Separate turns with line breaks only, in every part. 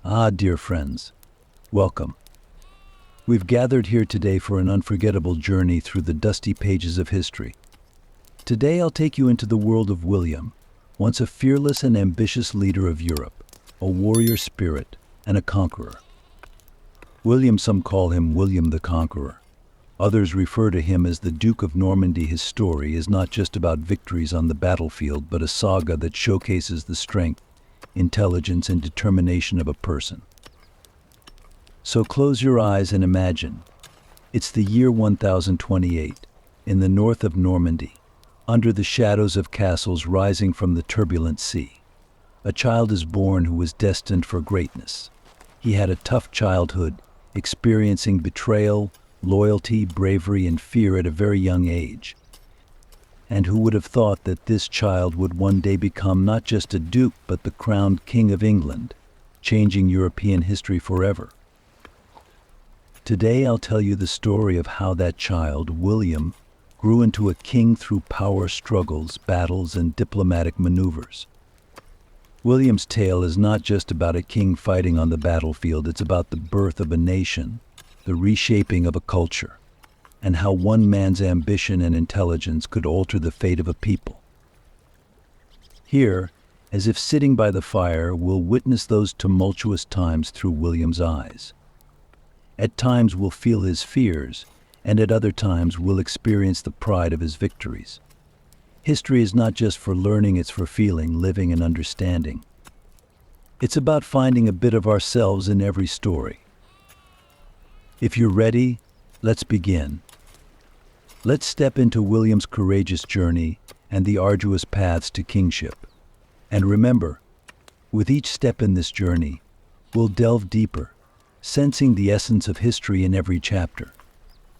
Dear friends, welcome. We've gathered here today for an unforgettable journey through the dusty pages of history. Today I'll take you into the world of William, once a fearless and ambitious leader of Europe, a warrior spirit, and a conqueror. William, some call him William the Conqueror. Others refer to him as the Duke of Normandy. His story is not just about victories on the battlefield, but a saga that showcases the strength, intelligence, and determination of a person. So close your eyes and imagine. It's the year 1028, in the north of Normandy, under the shadows of castles rising from the turbulent sea. A child is born who was destined for greatness. He had a tough childhood, experiencing betrayal, loyalty, bravery, and fear at a very young age. And who would have thought that this child would one day become not just a duke, but the crowned King of England, changing European history forever? Today I'll tell you the story of how that child, William, grew into a king through power struggles, battles, and diplomatic maneuvers. William's tale is not just about a king fighting on the battlefield, it's about the birth of a nation, the reshaping of a culture, and how one man's ambition and intelligence could alter the fate of a people. Here, as if sitting by the fire, we'll witness those tumultuous times through William's eyes. At times we'll feel his fears, and at other times we'll experience the pride of his victories. History is not just for learning, it's for feeling, living, and understanding. It's about finding a bit of ourselves in every story. If you're ready, let's begin. Let's step into William's courageous journey and the arduous paths to kingship. And remember, with each step in this journey, we'll delve deeper, sensing the essence of history in every chapter.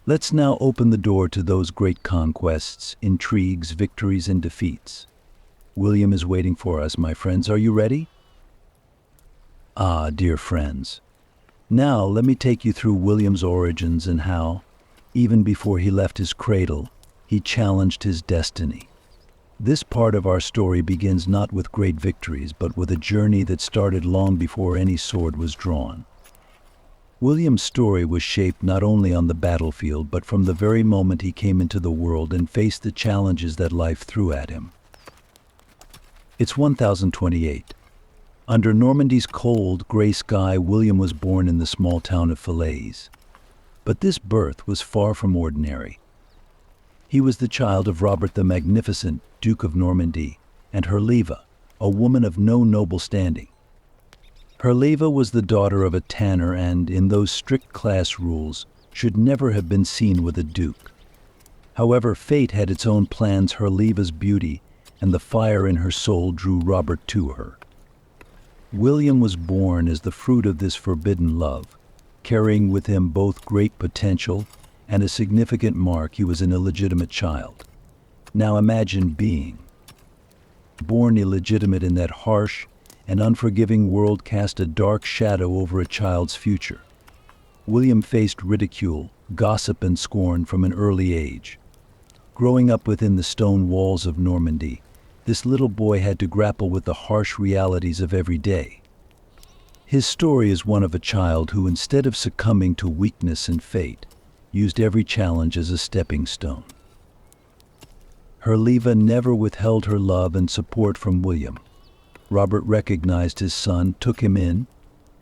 Let's now open the door to those great conquests, intrigues, victories, and defeats. William is waiting for us, my friends. Are you ready? Dear friends. Now let me take you through William's origins and how, even before he left his cradle, he challenged his destiny. This part of our story begins not with great victories, but with a journey that started long before any sword was drawn. William's story was shaped not only on the battlefield, but from the very moment he came into the world and faced the challenges that life threw at him. It's 1028. Under Normandy's cold, gray sky, William was born in the small town of Falaise. But this birth was far from ordinary. He was the child of Robert the Magnificent, Duke of Normandy, and Herleva, a woman of no noble standing. Herleva was the daughter of a tanner and, in those strict class rules, should never have been seen with a duke. However, fate had its own plans. Herleva's beauty and the fire in her soul drew Robert to her. William was born as the fruit of this forbidden love, carrying with him both great potential and a significant mark. He was an illegitimate child. Now imagine being born illegitimate in that harsh and unforgiving world cast a dark shadow over a child's future. William faced ridicule, gossip, and scorn from an early age. Growing up within the stone walls of Normandy, this little boy had to grapple with the harsh realities of every day. His story is one of a child who, instead of succumbing to weakness and fate, used every challenge as a stepping stone. Herleva never withheld her love and support from William. Robert recognized his son, took him in,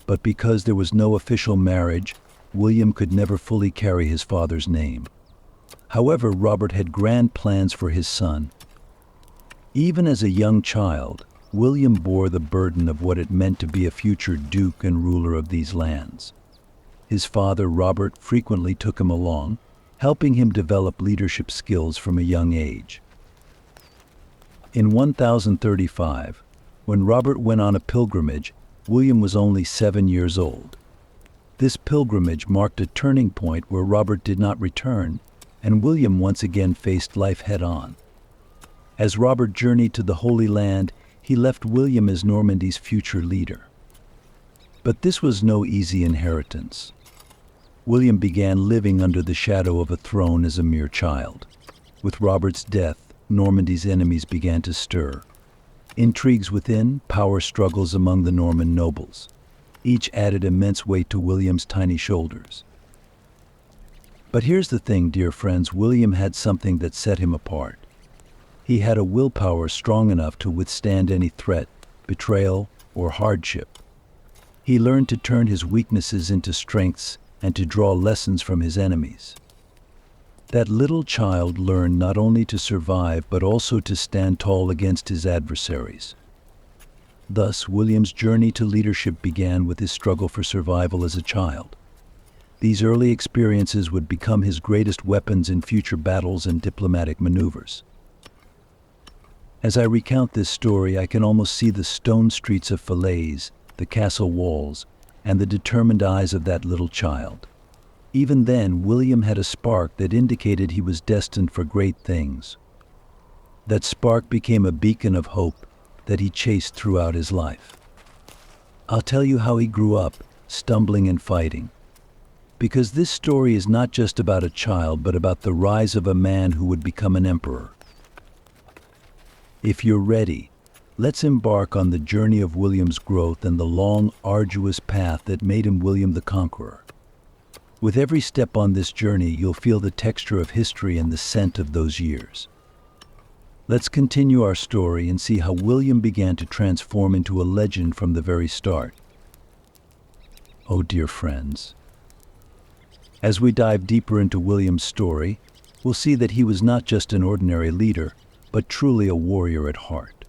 but because there was no official marriage, William could never fully carry his father's name. However, Robert had grand plans for his son. Even as a young child, William bore the burden of what it meant to be a future duke and ruler of these lands. His father, Robert, frequently took him along, helping him develop leadership skills from a young age. In 1035, when Robert went on a pilgrimage, William was only 7 years old. This pilgrimage marked a turning point where Robert did not return, and William once again faced life head-on. As Robert journeyed to the Holy Land, he left William as Normandy's future leader. But this was no easy inheritance. William began living under the shadow of a throne as a mere child. With Robert's death, Normandy's enemies began to stir. Intrigues within, power struggles among the Norman nobles. Each added immense weight to William's tiny shoulders. But here's the thing, dear friends, William had something that set him apart. He had a willpower strong enough to withstand any threat, betrayal, or hardship. He learned to turn his weaknesses into strengths and to draw lessons from his enemies. That little child learned not only to survive but also to stand tall against his adversaries. Thus, William's journey to leadership began with his struggle for survival as a child. These early experiences would become his greatest weapons in future battles and diplomatic maneuvers. As I recount this story, I can almost see the stone streets of Falaise, the castle walls, and the determined eyes of that little child. Even then, William had a spark that indicated he was destined for great things. That spark became a beacon of hope that he chased throughout his life. I'll tell you how he grew up, stumbling and fighting. Because this story is not just about a child, but about the rise of a man who would become an emperor. If you're ready, let's embark on the journey of William's growth and the long, arduous path that made him William the Conqueror. With every step on this journey, you'll feel the texture of history and the scent of those years. Let's continue our story and see how William began to transform into a legend from the very start. Oh, dear friends. As we dive deeper into William's story, we'll see that he was not just an ordinary leader, but truly a warrior at heart.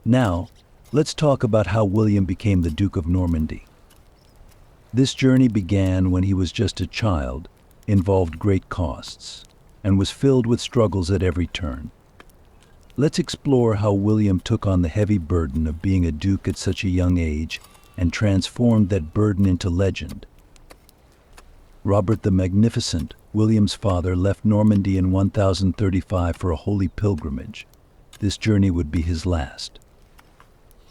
Now, let's talk about how William became the Duke of Normandy. This journey began when he was just a child, involved great costs, and was filled with struggles at every turn. Let's explore how William took on the heavy burden of being a duke at such a young age and transformed that burden into legend. Robert the Magnificent, William's father, left Normandy in 1035 for a holy pilgrimage. This journey would be his last.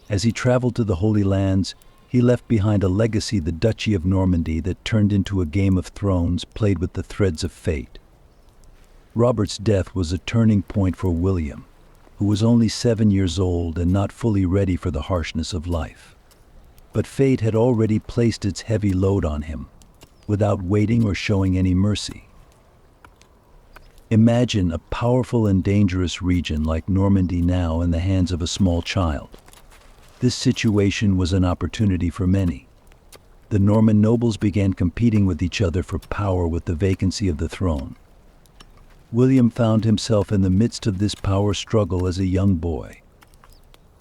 As he traveled to the Holy Lands, he left behind a legacy, the Duchy of Normandy, that turned into a game of thrones played with the threads of fate. Robert's death was a turning point for William, who was only 7 years old and not fully ready for the harshness of life. But fate had already placed its heavy load on him, without waiting or showing any mercy. Imagine a powerful and dangerous region like Normandy now in the hands of a small child. This situation was an opportunity for many. The Norman nobles began competing with each other for power with the vacancy of the throne. William found himself in the midst of this power struggle as a young boy.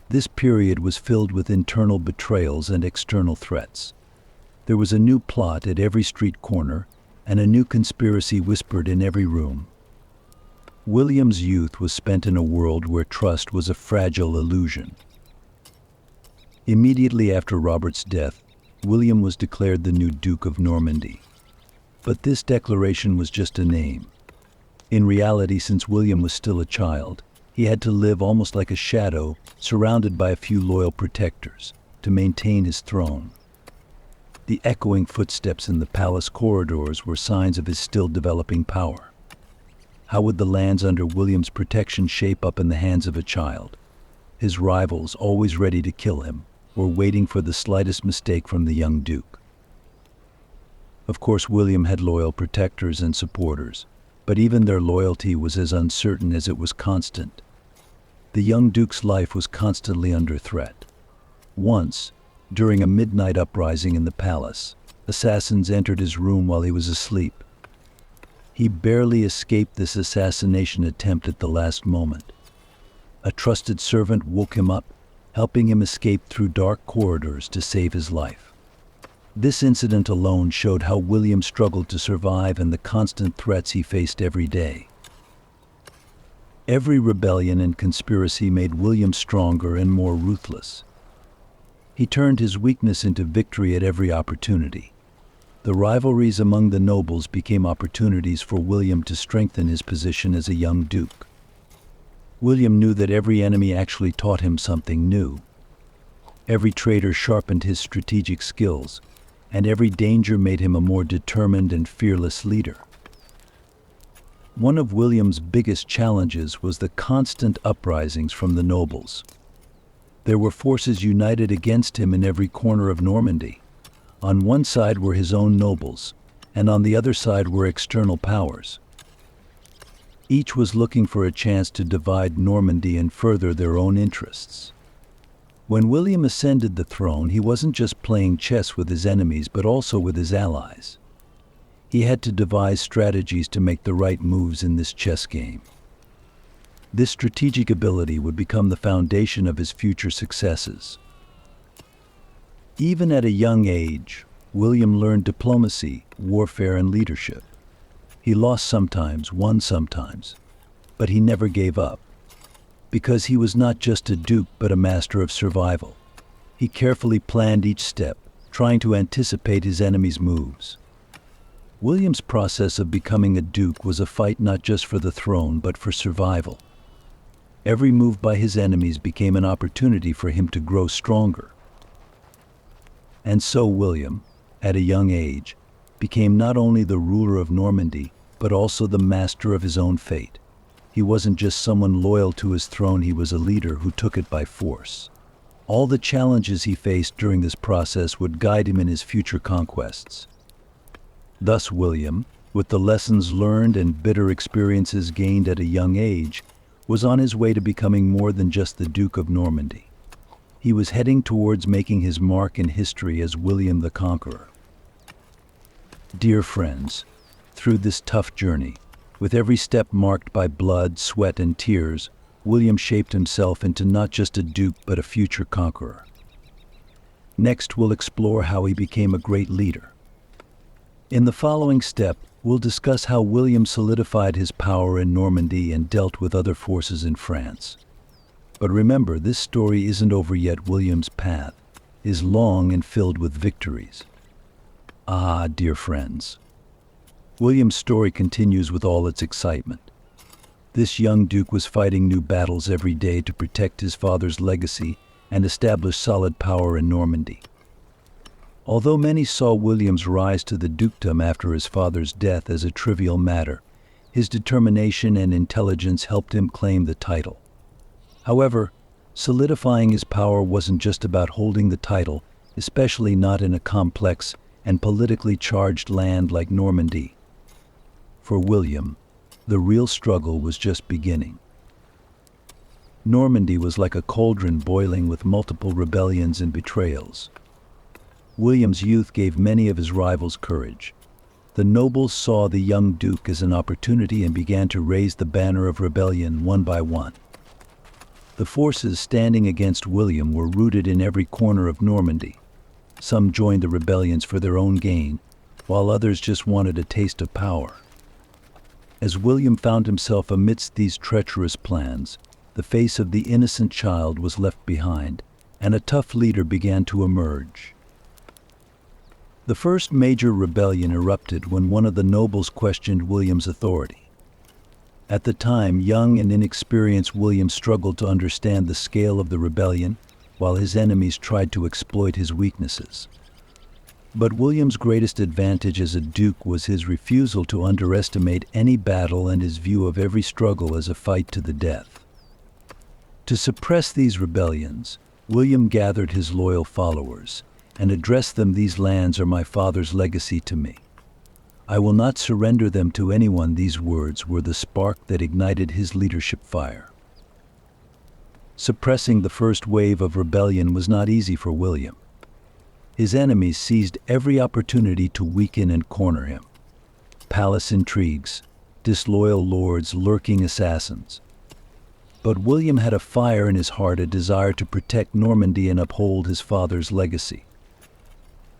This period was filled with internal betrayals and external threats. There was a new plot at every street corner, and a new conspiracy whispered in every room. William's youth was spent in a world where trust was a fragile illusion. Immediately after Robert's death, William was declared the new Duke of Normandy. But this declaration was just a name. In reality, since William was still a child, he had to live almost like a shadow, surrounded by a few loyal protectors, to maintain his throne. The echoing footsteps in the palace corridors were signs of his still developing power. How would the lands under William's protection shape up in the hands of a child? His rivals, always ready to kill him, were waiting for the slightest mistake from the young duke. Of course, William had loyal protectors and supporters, but even their loyalty was as uncertain as it was constant. The young duke's life was constantly under threat. Once, during a midnight uprising in the palace, assassins entered his room while he was asleep. He barely escaped this assassination attempt at the last moment. A trusted servant woke him up, helping him escape through dark corridors to save his life. This incident alone showed how William struggled to survive and the constant threats he faced every day. Every rebellion and conspiracy made William stronger and more ruthless. He turned his weakness into victory at every opportunity. The rivalries among the nobles became opportunities for William to strengthen his position as a young duke. William knew that every enemy actually taught him something new. Every traitor sharpened his strategic skills, and every danger made him a more determined and fearless leader. One of William's biggest challenges was the constant uprisings from the nobles. There were forces united against him in every corner of Normandy. On one side were his own nobles, and on the other side were external powers. Each was looking for a chance to divide Normandy and further their own interests. When William ascended the throne, he wasn't just playing chess with his enemies, but also with his allies. He had to devise strategies to make the right moves in this chess game. This strategic ability would become the foundation of his future successes. Even at a young age, William learned diplomacy, warfare, and leadership. He lost sometimes, won sometimes, but he never gave up. Because he was not just a duke, but a master of survival. He carefully planned each step, trying to anticipate his enemies' moves. William's process of becoming a duke was a fight not just for the throne, but for survival. Every move by his enemies became an opportunity for him to grow stronger. And so William, at a young age, became not only the ruler of Normandy, but also the master of his own fate. He wasn't just someone loyal to his throne, he was a leader who took it by force. All the challenges he faced during this process would guide him in his future conquests. Thus William, with the lessons learned and bitter experiences gained at a young age, was on his way to becoming more than just the Duke of Normandy. He was heading towards making his mark in history as William the Conqueror. Dear friends, through this tough journey, with every step marked by blood, sweat, and tears, William shaped himself into not just a duke, but a future conqueror. Next, we'll explore how he became a great leader. In the following step, we'll discuss how William solidified his power in Normandy and dealt with other forces in France. But remember, this story isn't over yet. William's path is long and filled with victories. Ah, dear friends, William's story continues with all its excitement. This young duke was fighting new battles every day to protect his father's legacy and establish solid power in Normandy. Although many saw William's rise to the dukedom after his father's death as a trivial matter, his determination and intelligence helped him claim the title. However, solidifying his power wasn't just about holding the title, especially not in a complex and politically charged land like Normandy. For William, the real struggle was just beginning. Normandy was like a cauldron boiling with multiple rebellions and betrayals. William's youth gave many of his rivals courage. The nobles saw the young duke as an opportunity and began to raise the banner of rebellion one by one. The forces standing against William were rooted in every corner of Normandy. Some joined the rebellions for their own gain, while others just wanted a taste of power. As William found himself amidst these treacherous plans, the face of the innocent child was left behind, and a tough leader began to emerge. The first major rebellion erupted when one of the nobles questioned William's authority. At the time, young and inexperienced William struggled to understand the scale of the rebellion, while his enemies tried to exploit his weaknesses. But William's greatest advantage as a duke was his refusal to underestimate any battle and his view of every struggle as a fight to the death. To suppress these rebellions, William gathered his loyal followers and addressed them, "These lands are my father's legacy to me. I will not surrender them to anyone." These words were the spark that ignited his leadership fire. Suppressing the first wave of rebellion was not easy for William. His enemies seized every opportunity to weaken and corner him. Palace intrigues, disloyal lords, lurking assassins. But William had a fire in his heart, a desire to protect Normandy and uphold his father's legacy.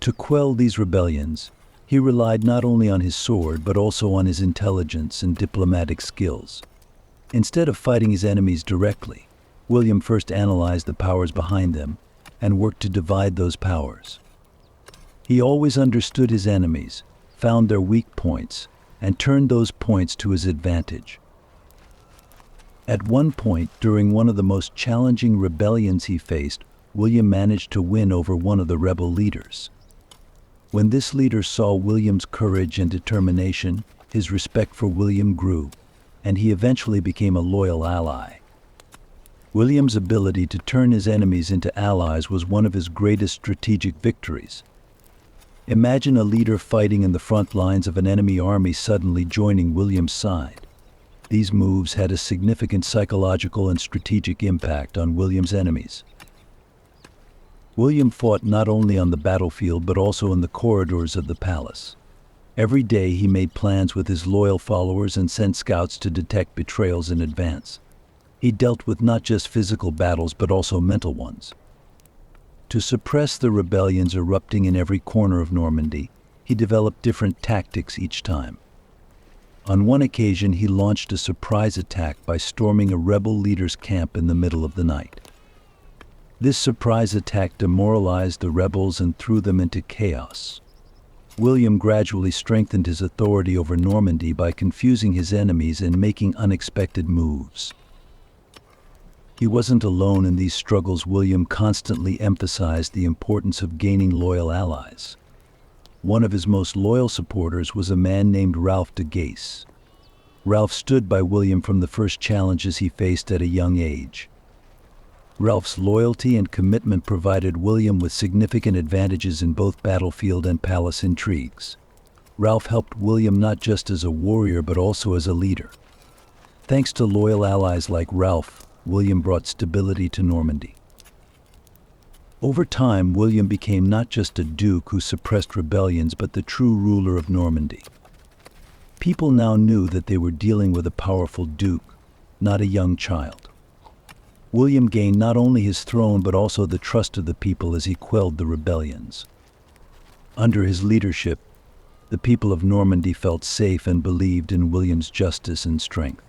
To quell these rebellions, he relied not only on his sword, but also on his intelligence and diplomatic skills. Instead of fighting his enemies directly, William first analyzed the powers behind them and worked to divide those powers. He always understood his enemies, found their weak points, and turned those points to his advantage. At one point, during one of the most challenging rebellions he faced, William managed to win over one of the rebel leaders. When this leader saw William's courage and determination, his respect for William grew, and he eventually became a loyal ally. William's ability to turn his enemies into allies was one of his greatest strategic victories. Imagine a leader fighting in the front lines of an enemy army suddenly joining William's side. These moves had a significant psychological and strategic impact on William's enemies. William fought not only on the battlefield but also in the corridors of the palace. Every day he made plans with his loyal followers and sent scouts to detect betrayals in advance. He dealt with not just physical battles but also mental ones. To suppress the rebellions erupting in every corner of Normandy, he developed different tactics each time. On one occasion, he launched a surprise attack by storming a rebel leader's camp in the middle of the night. This surprise attack demoralized the rebels and threw them into chaos. William gradually strengthened his authority over Normandy by confusing his enemies and making unexpected moves. He wasn't alone in these struggles. William constantly emphasized the importance of gaining loyal allies. One of his most loyal supporters was a man named Ralph de Gace. Ralph stood by William from the first challenges he faced at a young age. Ralph's loyalty and commitment provided William with significant advantages in both battlefield and palace intrigues. Ralph helped William not just as a warrior but also as a leader. Thanks to loyal allies like Ralph, William brought stability to Normandy. Over time, William became not just a duke who suppressed rebellions but the true ruler of Normandy. People now knew that they were dealing with a powerful duke, not a young child. William gained not only his throne but also the trust of the people as he quelled the rebellions. Under his leadership, the people of Normandy felt safe and believed in William's justice and strength.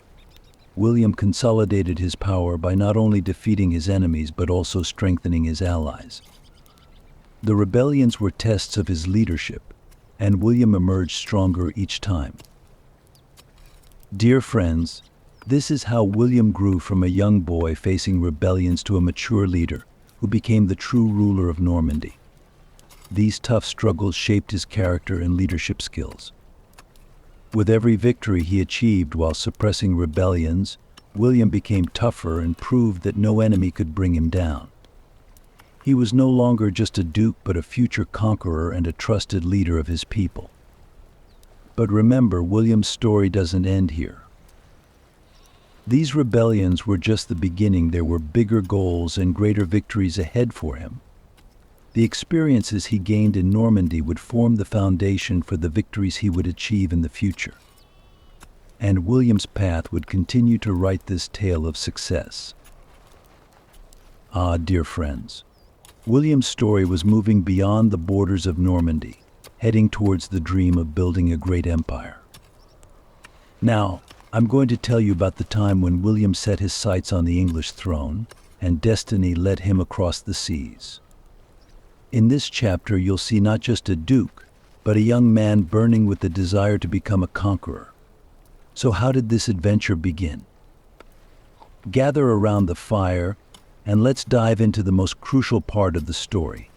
William consolidated his power by not only defeating his enemies but also strengthening his allies. The rebellions were tests of his leadership, and William emerged stronger each time. Dear friends, this is how William grew from a young boy facing rebellions to a mature leader who became the true ruler of Normandy. These tough struggles shaped his character and leadership skills. With every victory he achieved while suppressing rebellions, William became tougher and proved that no enemy could bring him down. He was no longer just a duke but a future conqueror and a trusted leader of his people. But remember, William's story doesn't end here. These rebellions were just the beginning. There were bigger goals and greater victories ahead for him. The experiences he gained in Normandy would form the foundation for the victories he would achieve in the future. And William's path would continue to write this tale of success. Ah, dear friends, William's story was moving beyond the borders of Normandy, heading towards the dream of building a great empire. Now, I'm going to tell you about the time when William set his sights on the English throne, and destiny led him across the seas. In this chapter, you'll see not just a duke, but a young man burning with the desire to become a conqueror. So how did this adventure begin? Gather around the fire, and let's dive into the most crucial part of the story.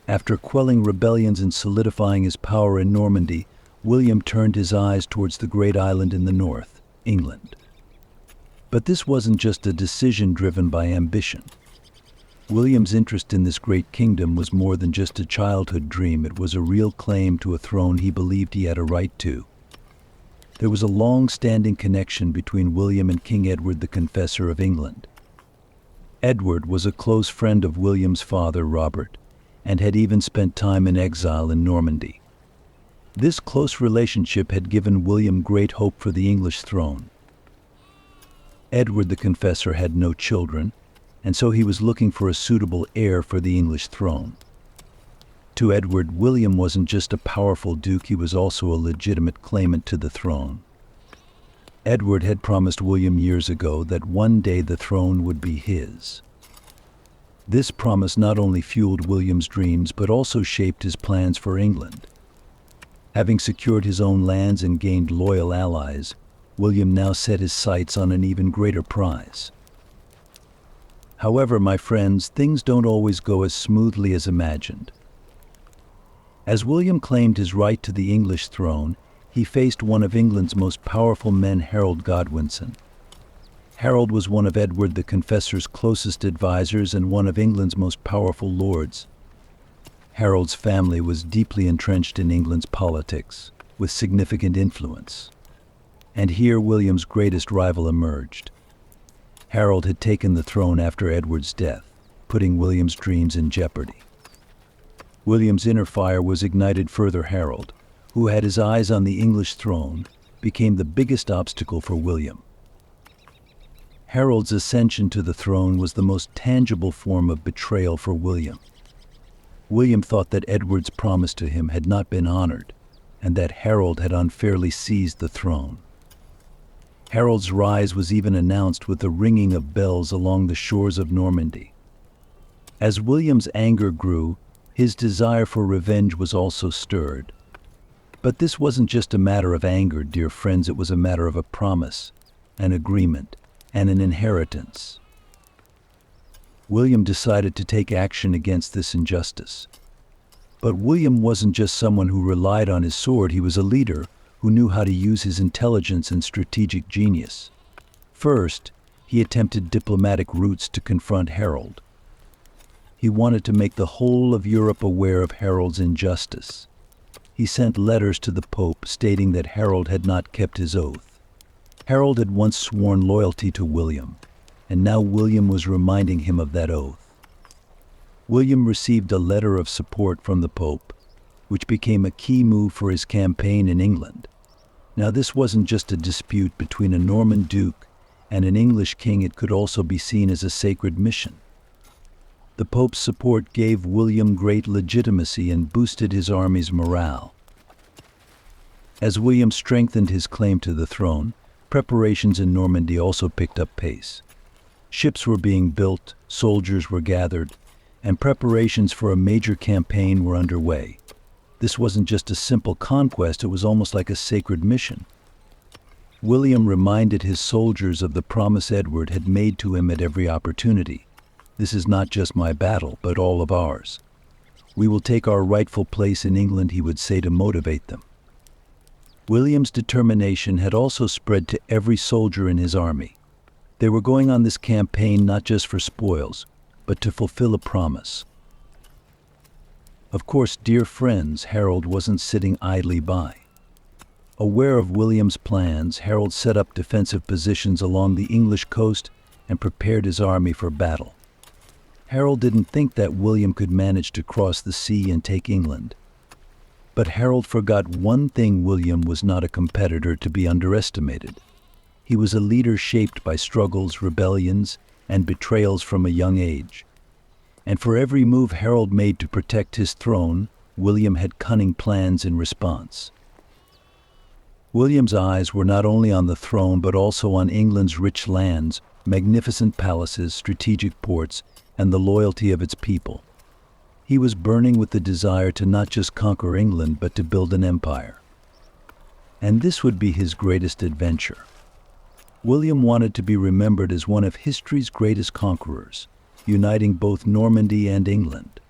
After quelling rebellions and solidifying his power in Normandy, William turned his eyes towards the great island in the north, England. But this wasn't just a decision driven by ambition. William's interest in this great kingdom was more than just a childhood dream. It was a real claim to a throne he believed he had a right to. There was a long-standing connection between William and King Edward the Confessor of England. Edward was a close friend of William's father, Robert, and had even spent time in exile in Normandy. This close relationship had given William great hope for the English throne. Edward the Confessor had no children, and so he was looking for a suitable heir for the English throne. To Edward, William wasn't just a powerful duke, he was also a legitimate claimant to the throne. Edward had promised William years ago that one day the throne would be his. This promise not only fueled William's dreams but also shaped his plans for England. Having secured his own lands and gained loyal allies, William now set his sights on an even greater prize. However, my friends, things don't always go as smoothly as imagined. As William claimed his right to the English throne, he faced one of England's most powerful men, Harold Godwinson. Harold was one of Edward the Confessor's closest advisors and one of England's most powerful lords. Harold's family was deeply entrenched in England's politics, with significant influence. And here William's greatest rival emerged. Harold had taken the throne after Edward's death, putting William's dreams in jeopardy. William's inner fire was ignited further. Harold, who had his eyes on the English throne, became the biggest obstacle for William. Harold's ascension to the throne was the most tangible form of betrayal for William. William thought that Edward's promise to him had not been honored, and that Harold had unfairly seized the throne. Harold's rise was even announced with the ringing of bells along the shores of Normandy. As William's anger grew, his desire for revenge was also stirred. But this wasn't just a matter of anger, dear friends, it was a matter of a promise, an agreement, and an inheritance. William decided to take action against this injustice. But William wasn't just someone who relied on his sword, he was a leader who knew how to use his intelligence and strategic genius. First, he attempted diplomatic routes to confront Harold. He wanted to make the whole of Europe aware of Harold's injustice. He sent letters to the Pope stating that Harold had not kept his oath. Harold had once sworn loyalty to William, and now William was reminding him of that oath. William received a letter of support from the Pope, which became a key move for his campaign in England. Now, this wasn't just a dispute between a Norman duke and an English king, it could also be seen as a sacred mission. The Pope's support gave William great legitimacy and boosted his army's morale. As William strengthened his claim to the throne, preparations in Normandy also picked up pace. Ships were being built, soldiers were gathered, and preparations for a major campaign were underway. This wasn't just a simple conquest, it was almost like a sacred mission. William reminded his soldiers of the promise Edward had made to him at every opportunity. This is not just my battle, but all of ours. We will take our rightful place in England, he would say to motivate them. William's determination had also spread to every soldier in his army. They were going on this campaign not just for spoils, but to fulfill a promise. Of course, dear friends, Harold wasn't sitting idly by. Aware of William's plans, Harold set up defensive positions along the English coast and prepared his army for battle. Harold didn't think that William could manage to cross the sea and take England. But Harold forgot one thing: William was not a competitor to be underestimated. He was a leader shaped by struggles, rebellions, and betrayals from a young age. And for every move Harold made to protect his throne, William had cunning plans in response. William's eyes were not only on the throne but also on England's rich lands, magnificent palaces, strategic ports, and the loyalty of its people. He was burning with the desire to not just conquer England, but to build an empire. And this would be his greatest adventure. William wanted to be remembered as one of history's greatest conquerors, uniting both Normandy and England.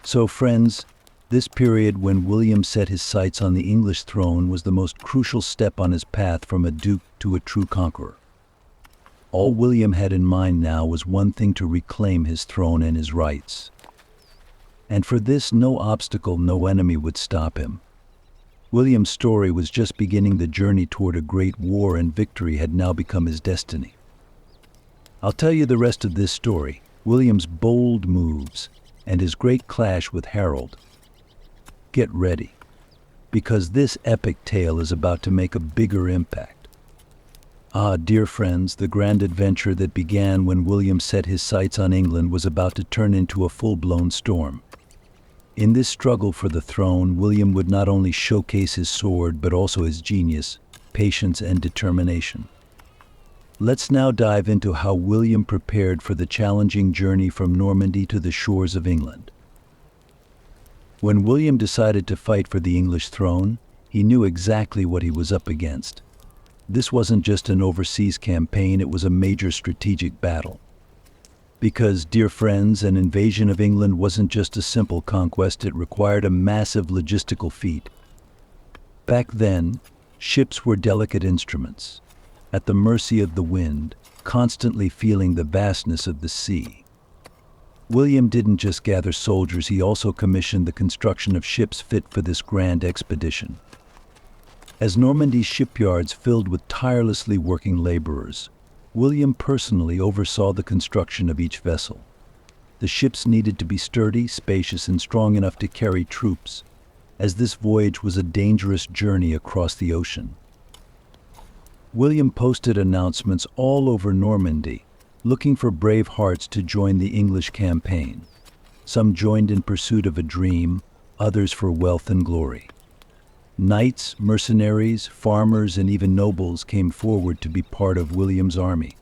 So, friends, this period when William set his sights on the English throne was the most crucial step on his path from a duke to a true conqueror. All William had in mind now was one thing: to reclaim his throne and his rights. And for this, no obstacle, no enemy would stop him. William's story was just beginning. The journey toward a great war and victory had now become his destiny. I'll tell you the rest of this story, William's bold moves, and his great clash with Harold. Get ready, because this epic tale is about to make a bigger impact. Ah, dear friends, the grand adventure that began when William set his sights on England was about to turn into a full-blown storm. In this struggle for the throne, William would not only showcase his sword, but also his genius, patience, and determination. Let's now dive into how William prepared for the challenging journey from Normandy to the shores of England. When William decided to fight for the English throne, he knew exactly what he was up against. This wasn't just an overseas campaign, it was a major strategic battle. Because, dear friends, an invasion of England wasn't just a simple conquest, it required a massive logistical feat. Back then, ships were delicate instruments. at the mercy of the wind, constantly feeling the vastness of the sea. William didn't just gather soldiers, he also commissioned the construction of ships fit for this grand expedition. As Normandy's shipyards filled with tirelessly working laborers, William personally oversaw the construction of each vessel. The ships needed to be sturdy, spacious, and strong enough to carry troops, as this voyage was a dangerous journey across the ocean. William posted announcements all over Normandy, looking for brave hearts to join the English campaign. Some joined in pursuit of a dream, others for wealth and glory. Knights, mercenaries, farmers, and even nobles came forward to be part of William's army.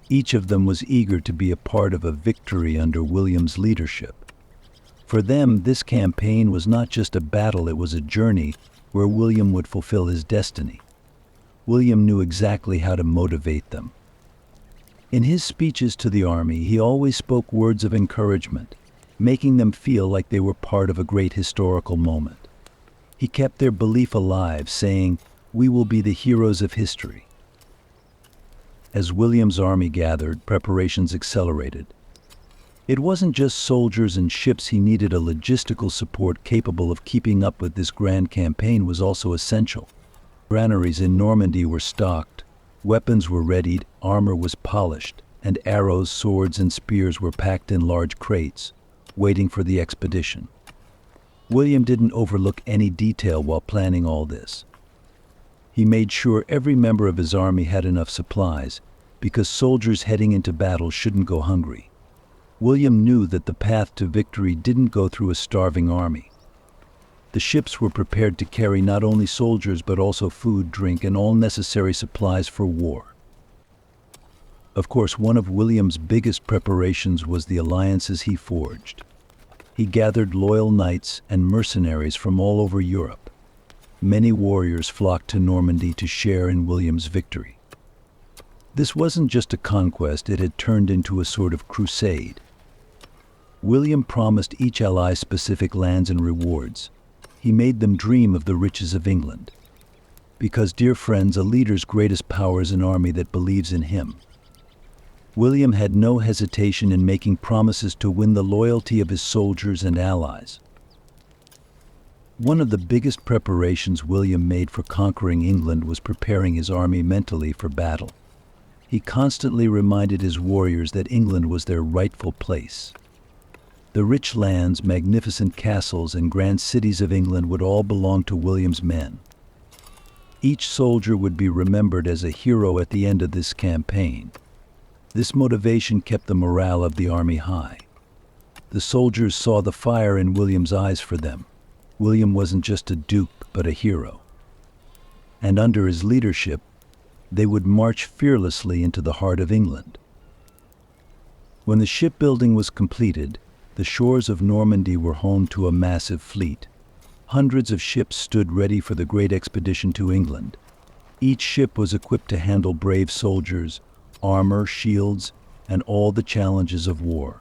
Each of them was eager to be a part of a victory under William's leadership. For them, this campaign was not just a battle, it was a journey where William would fulfill his destiny. William knew exactly how to motivate them. In his speeches to the army, he always spoke words of encouragement, making them feel like they were part of a great historical moment. He kept their belief alive, saying, "We will be the heroes of history." As William's army gathered, preparations accelerated. It wasn't just soldiers and ships he needed, a logistical support capable of keeping up with this grand campaign was also essential. Granaries in Normandy were stocked, weapons were readied, armor was polished, and arrows, swords, and spears were packed in large crates, waiting for the expedition. William didn't overlook any detail while planning all this. He made sure every member of his army had enough supplies, because soldiers heading into battle shouldn't go hungry. William knew that the path to victory didn't go through a starving army. The ships were prepared to carry not only soldiers but also food, drink, and all necessary supplies for war. Of course, one of William's biggest preparations was the alliances he forged. He gathered loyal knights and mercenaries from all over Europe. Many warriors flocked to Normandy to share in William's victory. This wasn't just a conquest, it had turned into a sort of crusade. William promised each ally specific lands and rewards. He made them dream of the riches of England. Because, dear friends, a leader's greatest power is an army that believes in him. William had no hesitation in making promises to win the loyalty of his soldiers and allies. One of the biggest preparations William made for conquering England was preparing his army mentally for battle. He constantly reminded his warriors that England was their rightful place. The rich lands, magnificent castles, and grand cities of England would all belong to William's men. Each soldier would be remembered as a hero at the end of this campaign. This motivation kept the morale of the army high. The soldiers saw the fire in William's eyes for them. William wasn't just a duke, but a hero. And under his leadership, they would march fearlessly into the heart of England. When the shipbuilding was completed, the shores of Normandy were home to a massive fleet. Hundreds of ships stood ready for the great expedition to England. Each ship was equipped to handle brave soldiers, armor, shields, and all the challenges of war.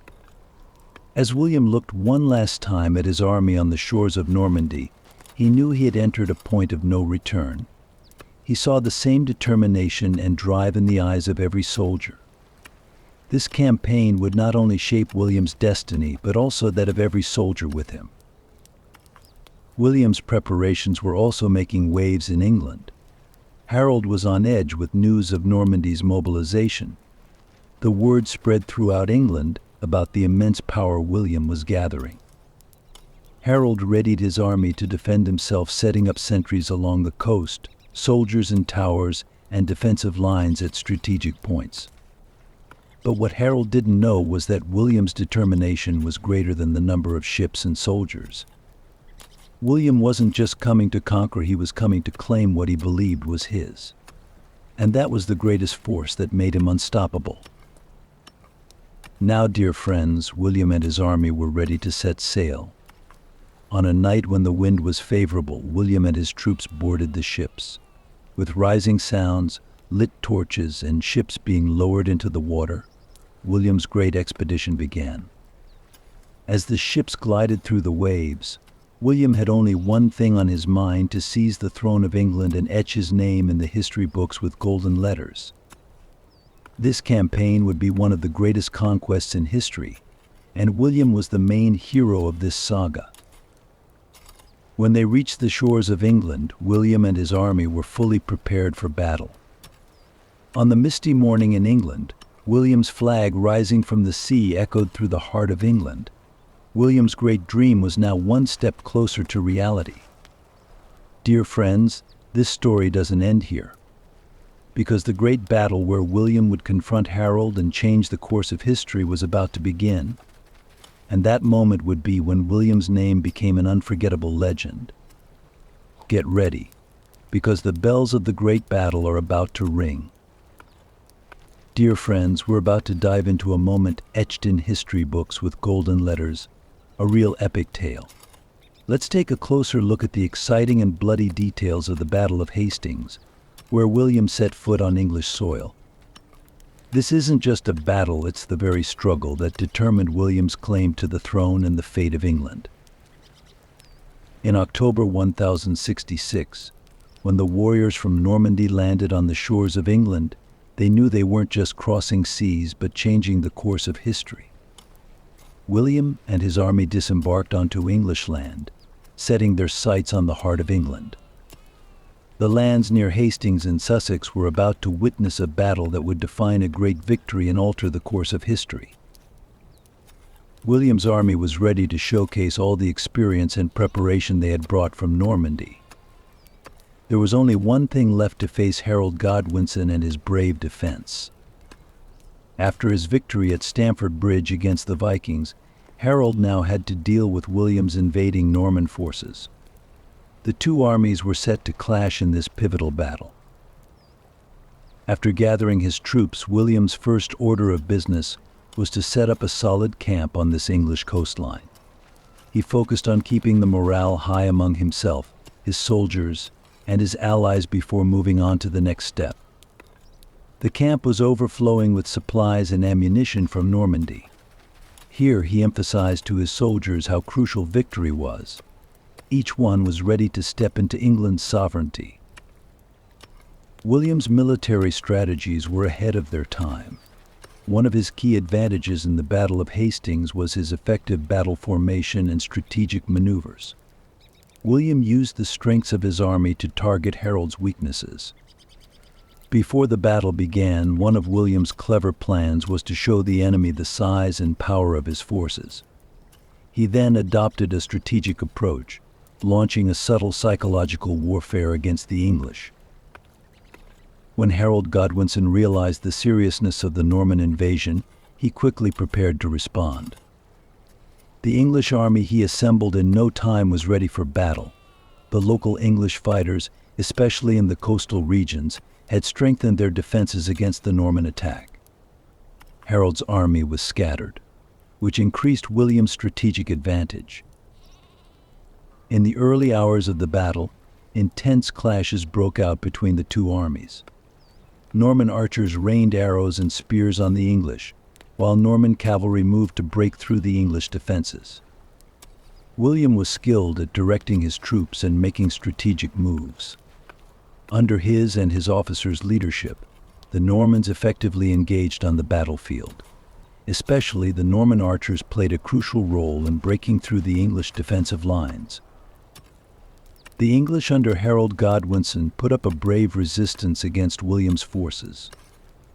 As William looked one last time at his army on the shores of Normandy, he knew he had entered a point of no return. He saw the same determination and drive in the eyes of every soldier. This campaign would not only shape William's destiny, but also that of every soldier with him. William's preparations were also making waves in England. Harold was on edge with news of Normandy's mobilization. The word spread throughout England about the immense power William was gathering. Harold readied his army to defend himself, setting up sentries along the coast, soldiers in towers, and defensive lines at strategic points. But what Harold didn't know was that William's determination was greater than the number of ships and soldiers. William wasn't just coming to conquer, he was coming to claim what he believed was his. And that was the greatest force that made him unstoppable. Now, dear friends, William and his army were ready to set sail. On a night when the wind was favorable, William and his troops boarded the ships. With rising sounds, lit torches, and ships being lowered into the water, William's great expedition began. As the ships glided through the waves, William had only one thing on his mind: to seize the throne of England and etch his name in the history books with golden letters. This campaign would be one of the greatest conquests in history, and William was the main hero of this saga. When they reached the shores of England, William and his army were fully prepared for battle. On the misty morning in England, William's flag rising from the sea echoed through the heart of England. William's great dream was now one step closer to reality. Dear friends, this story doesn't end here, because the great battle where William would confront Harold and change the course of history was about to begin. And that moment would be when William's name became an unforgettable legend. Get ready, because the bells of the great battle are about to ring. Dear friends, we're about to dive into a moment etched in history books with golden letters, a real epic tale. Let's take a closer look at the exciting and bloody details of the Battle of Hastings, where William set foot on English soil. This isn't just a battle, it's the very struggle that determined William's claim to the throne and the fate of England. In October 1066, when the warriors from Normandy landed on the shores of England, they knew they weren't just crossing seas but changing the course of history. William and his army disembarked onto English land, setting their sights on the heart of England. The lands near Hastings in Sussex were about to witness a battle that would define a great victory and alter the course of history. William's army was ready to showcase all the experience and preparation they had brought from Normandy. There was only one thing left to face Harold Godwinson and his brave defense. After his victory at Stamford Bridge against the Vikings, Harold now had to deal with William's invading Norman forces. The two armies were set to clash in this pivotal battle. After gathering his troops, William's first order of business was to set up a solid camp on this English coastline. He focused on keeping the morale high among himself, his soldiers, and his allies before moving on to the next step. The camp was overflowing with supplies and ammunition from Normandy. Here he emphasized to his soldiers how crucial victory was. Each one was ready to step into England's sovereignty. William's military strategies were ahead of their time. One of his key advantages in the Battle of Hastings was his effective battle formation and strategic maneuvers. William used the strengths of his army to target Harold's weaknesses. Before the battle began, one of William's clever plans was to show the enemy the size and power of his forces. He then adopted a strategic approach, launching a subtle psychological warfare against the English. When Harold Godwinson realized the seriousness of the Norman invasion, he quickly prepared to respond. The English army he assembled in no time was ready for battle. The local English fighters, especially in the coastal regions, had strengthened their defenses against the Norman attack. Harold's army was scattered, which increased William's strategic advantage. In the early hours of the battle, intense clashes broke out between the two armies. Norman archers rained arrows and spears on the English, while Norman cavalry moved to break through the English defenses. William was skilled at directing his troops and making strategic moves. Under his and his officers' leadership, the Normans effectively engaged on the battlefield. Especially the Norman archers played a crucial role in breaking through the English defensive lines. The English under Harold Godwinson put up a brave resistance against William's forces.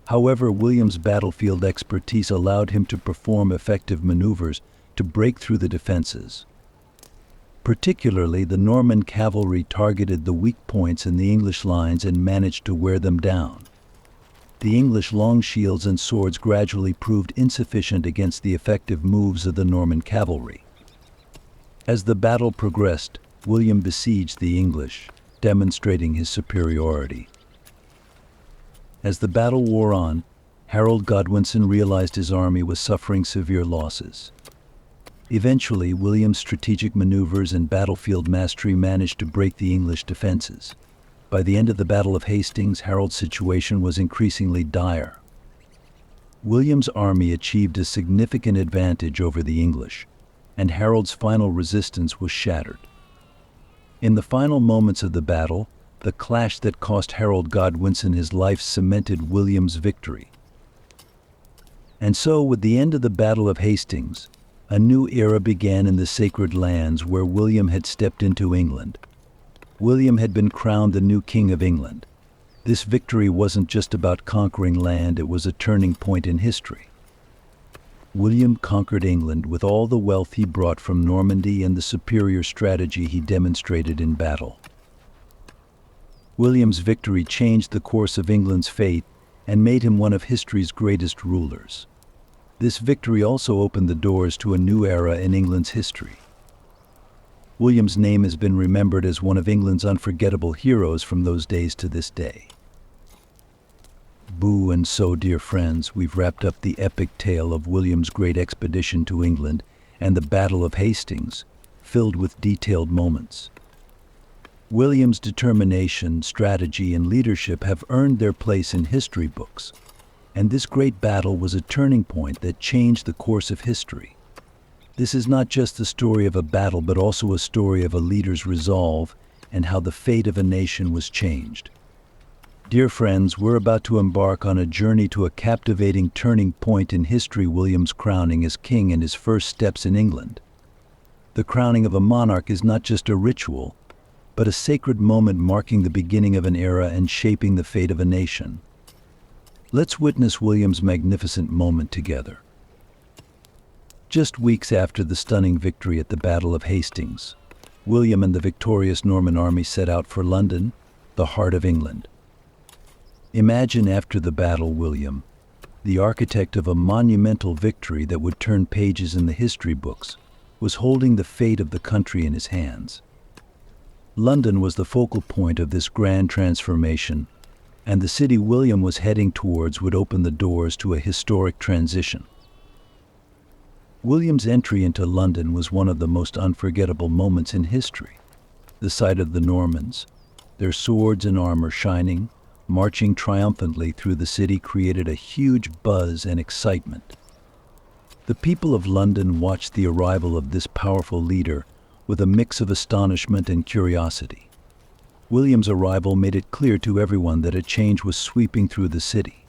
However, William's battlefield expertise allowed him to perform effective maneuvers to break through the defenses. Particularly, the Norman cavalry targeted the weak points in the English lines and managed to wear them down. The English long shields and swords gradually proved insufficient against the effective moves of the Norman cavalry. As the battle progressed, William besieged the English, demonstrating his superiority. As the battle wore on, Harold Godwinson realized his army was suffering severe losses. Eventually, William's strategic maneuvers and battlefield mastery managed to break the English defenses. By the end of the Battle of Hastings, Harold's situation was increasingly dire. William's army achieved a significant advantage over the English, and Harold's final resistance was shattered. In the final moments of the battle, the clash that cost Harold Godwinson his life cemented William's victory. And so, with the end of the Battle of Hastings, a new era began in the sacred lands where William had stepped into England. William had been crowned the new King of England. This victory wasn't just about conquering land, it was a turning point in history. William conquered England with all the wealth he brought from Normandy and the superior strategy he demonstrated in battle. William's victory changed the course of England's fate and made him one of history's greatest rulers. This victory also opened the doors to a new era in England's history. William's name has been remembered as one of England's unforgettable heroes from those days to this day. Boo, and so, dear friends, we've wrapped up the epic tale of William's great expedition to England and the Battle of Hastings, filled with detailed moments. William's determination, strategy, and leadership have earned their place in history books, and this great battle was a turning point that changed the course of history. This is not just the story of a battle, but also a story of a leader's resolve and how the fate of a nation was changed. Dear friends, we're about to embark on a journey to a captivating turning point in history, William's crowning as king and his first steps in England. The crowning of a monarch is not just a ritual, but a sacred moment marking the beginning of an era and shaping the fate of a nation. Let's witness William's magnificent moment together. Just weeks after the stunning victory at the Battle of Hastings, William and the victorious Norman army set out for London, the heart of England. Imagine after the battle William, the architect of a monumental victory that would turn pages in the history books, was holding the fate of the country in his hands. London was the focal point of this grand transformation, and the city William was heading towards would open the doors to a historic transition. William's entry into London was one of the most unforgettable moments in history. The sight of the Normans, their swords and armor shining, marching triumphantly through the city created a huge buzz and excitement. The people of London watched the arrival of this powerful leader with a mix of astonishment and curiosity. William's arrival made it clear to everyone that a change was sweeping through the city.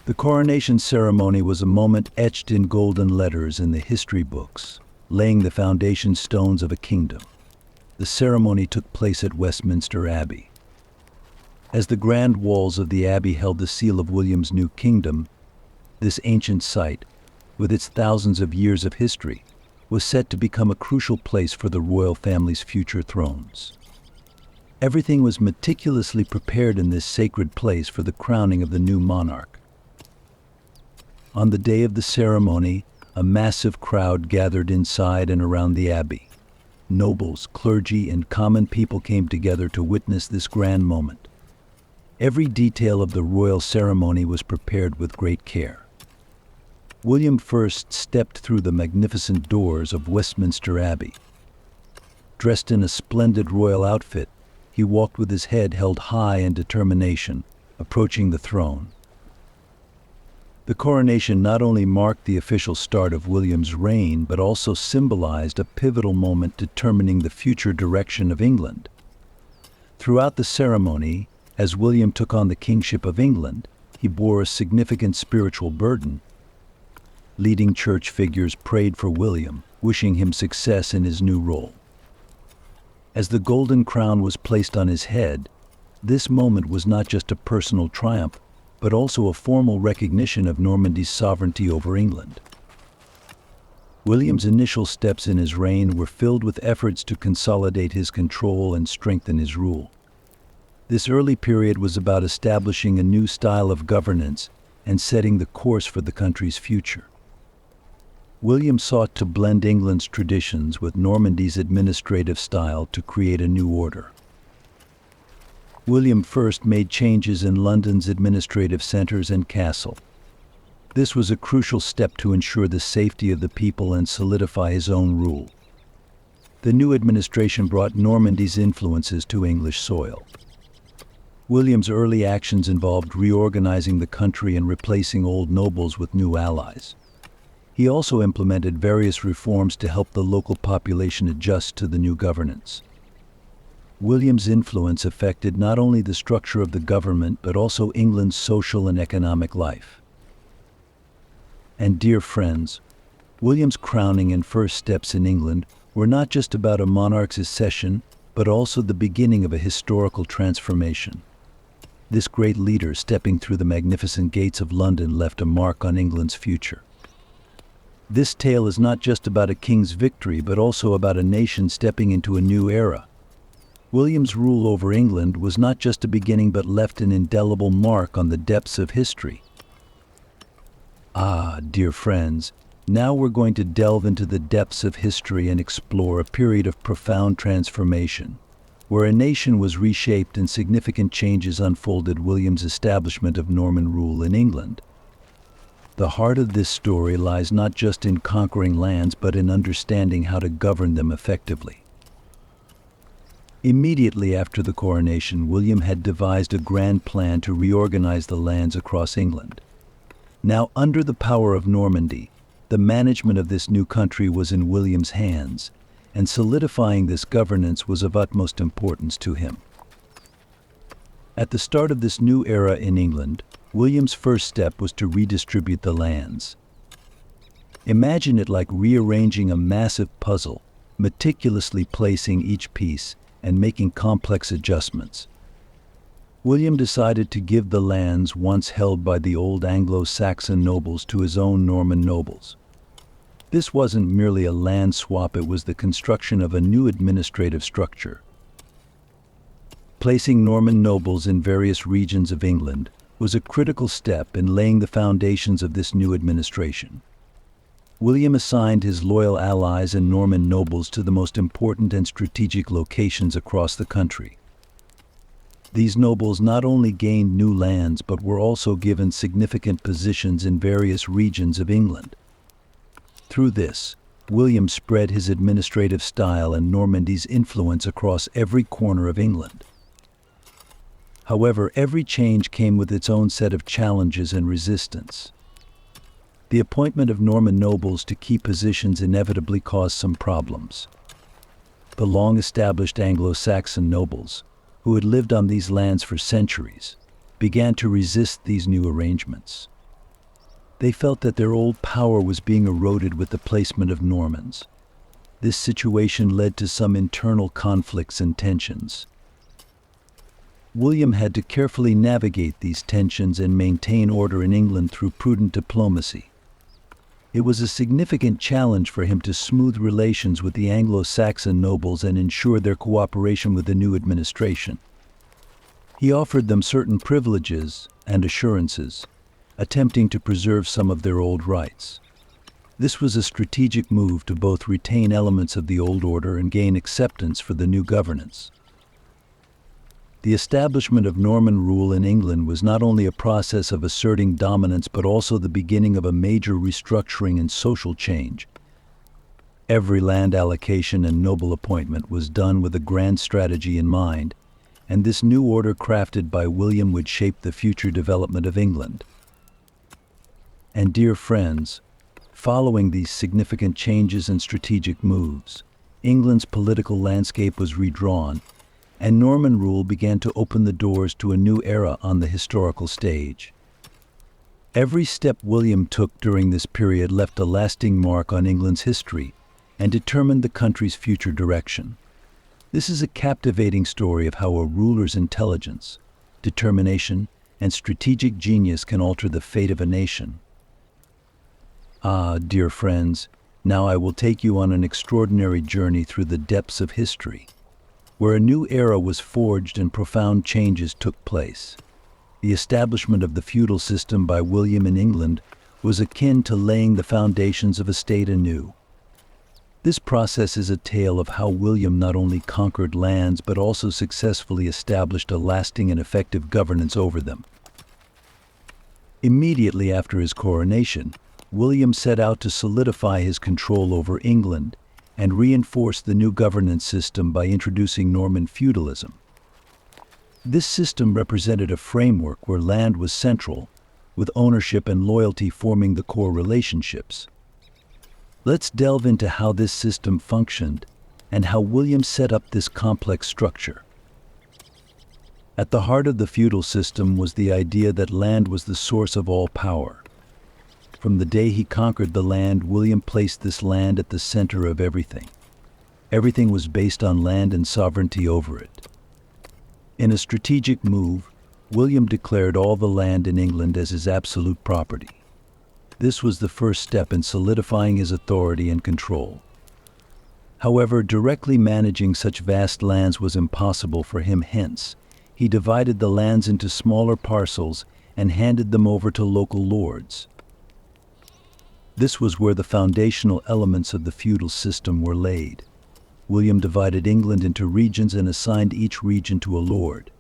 The coronation ceremony was a moment etched in golden letters in the history books, laying the foundation stones of a kingdom. The ceremony took place at Westminster Abbey. As the grand walls of the abbey held the seal of William's new kingdom, this ancient site, with its thousands of years of history, was set to become a crucial place for the royal family's future thrones. Everything was meticulously prepared in this sacred place for the crowning of the new monarch. On the day of the ceremony, a massive crowd gathered inside and around the abbey. Nobles, clergy, and common people came together to witness this grand moment. Every detail of the royal ceremony was prepared with great care. William first stepped through the magnificent doors of Westminster Abbey. Dressed in a splendid royal outfit, he walked with his head held high in determination, approaching the throne. The coronation not only marked the official start of William's reign, but also symbolized a pivotal moment determining the future direction of England. Throughout the ceremony, as William took on the kingship of England, he bore a significant spiritual burden. Leading church figures prayed for William, wishing him success in his new role. As the golden crown was placed on his head, this moment was not just a personal triumph, but also a formal recognition of Normandy's sovereignty over England. William's initial steps in his reign were filled with efforts to consolidate his control and strengthen his rule. This early period was about establishing a new style of governance and setting the course for the country's future. William sought to blend England's traditions with Normandy's administrative style to create a new order. William first made changes in London's administrative centers and castle. This was a crucial step to ensure the safety of the people and solidify his own rule. The new administration brought Normandy's influences to English soil. William's early actions involved reorganizing the country and replacing old nobles with new allies. He also implemented various reforms to help the local population adjust to the new governance. William's influence affected not only the structure of the government but also England's social and economic life. And dear friends, William's crowning and first steps in England were not just about a monarch's accession, but also the beginning of a historical transformation. This great leader stepping through the magnificent gates of London left a mark on England's future. This tale is not just about a king's victory, but also about a nation stepping into a new era. William's rule over England was not just a beginning, but left an indelible mark on the depths of history. Dear friends, now we're going to delve into the depths of history and explore a period of profound transformation, where a nation was reshaped and significant changes unfolded. William's establishment of Norman rule in England. The heart of this story lies not just in conquering lands, but in understanding how to govern them effectively. Immediately after the coronation, William had devised a grand plan to reorganize the lands across England. Now, under the power of Normandy, the management of this new country was in William's hands, and solidifying this governance was of utmost importance to him. At the start of this new era in England, William's first step was to redistribute the lands. Imagine it like rearranging a massive puzzle, meticulously placing each piece and making complex adjustments. William decided to give the lands once held by the old Anglo-Saxon nobles to his own Norman nobles. This wasn't merely a land swap, it was the construction of a new administrative structure. Placing Norman nobles in various regions of England was a critical step in laying the foundations of this new administration. William assigned his loyal allies and Norman nobles to the most important and strategic locations across the country. These nobles not only gained new lands, but were also given significant positions in various regions of England. Through this, William spread his administrative style and Normandy's influence across every corner of England. However, every change came with its own set of challenges and resistance. The appointment of Norman nobles to key positions inevitably caused some problems. The long-established Anglo-Saxon nobles, who had lived on these lands for centuries, began to resist these new arrangements. They felt that their old power was being eroded with the placement of Normans. This situation led to some internal conflicts and tensions. William had to carefully navigate these tensions and maintain order in England through prudent diplomacy. It was a significant challenge for him to smooth relations with the Anglo-Saxon nobles and ensure their cooperation with the new administration. He offered them certain privileges and assurances, attempting to preserve some of their old rights. This was a strategic move to both retain elements of the old order and gain acceptance for the new governance. The establishment of Norman rule in England was not only a process of asserting dominance, but also the beginning of a major restructuring and social change. Every land allocation and noble appointment was done with a grand strategy in mind, and this new order crafted by William would shape the future development of England. And dear friends, following these significant changes and strategic moves, England's political landscape was redrawn, and Norman rule began to open the doors to a new era on the historical stage. Every step William took during this period left a lasting mark on England's history and determined the country's future direction. This is a captivating story of how a ruler's intelligence, determination, and strategic genius can alter the fate of a nation. Dear friends, now I will take you on an extraordinary journey through the depths of history, where a new era was forged and profound changes took place. The establishment of the feudal system by William in England was akin to laying the foundations of a state anew. This process is a tale of how William not only conquered lands but also successfully established a lasting and effective governance over them. Immediately after his coronation, William set out to solidify his control over England and reinforce the new governance system by introducing Norman feudalism. This system represented a framework where land was central, with ownership and loyalty forming the core relationships. Let's delve into how this system functioned and how William set up this complex structure. At the heart of the feudal system was the idea that land was the source of all power. From the day he conquered the land, William placed this land at the center of everything. Everything was based on land and sovereignty over it. In a strategic move, William declared all the land in England as his absolute property. This was the first step in solidifying his authority and control. However, directly managing such vast lands was impossible for him, hence, he divided the lands into smaller parcels and handed them over to local lords. This was where the foundational elements of the feudal system were laid. William divided England into regions and assigned each region to a lord.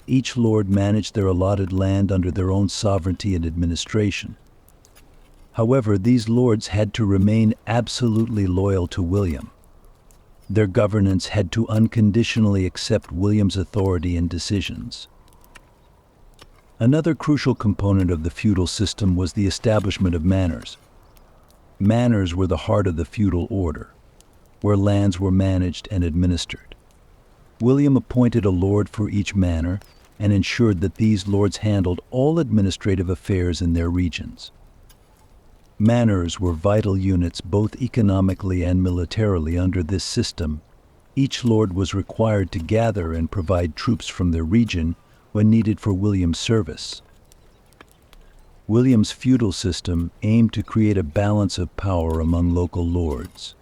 Each lord managed their allotted land under their own sovereignty and administration. However, these lords had to remain absolutely loyal to William. Their governance had to unconditionally accept William's authority and decisions. Another crucial component of the feudal system was the establishment of manors. Manors were the heart of the feudal order, where lands were managed and administered. William appointed a lord for each manor and ensured that these lords handled all administrative affairs in their regions. Manors were vital units both economically and militarily. Under this system, each lord was required to gather and provide troops from their region when needed for William's service. William's feudal system aimed to create a balance of power among local lords.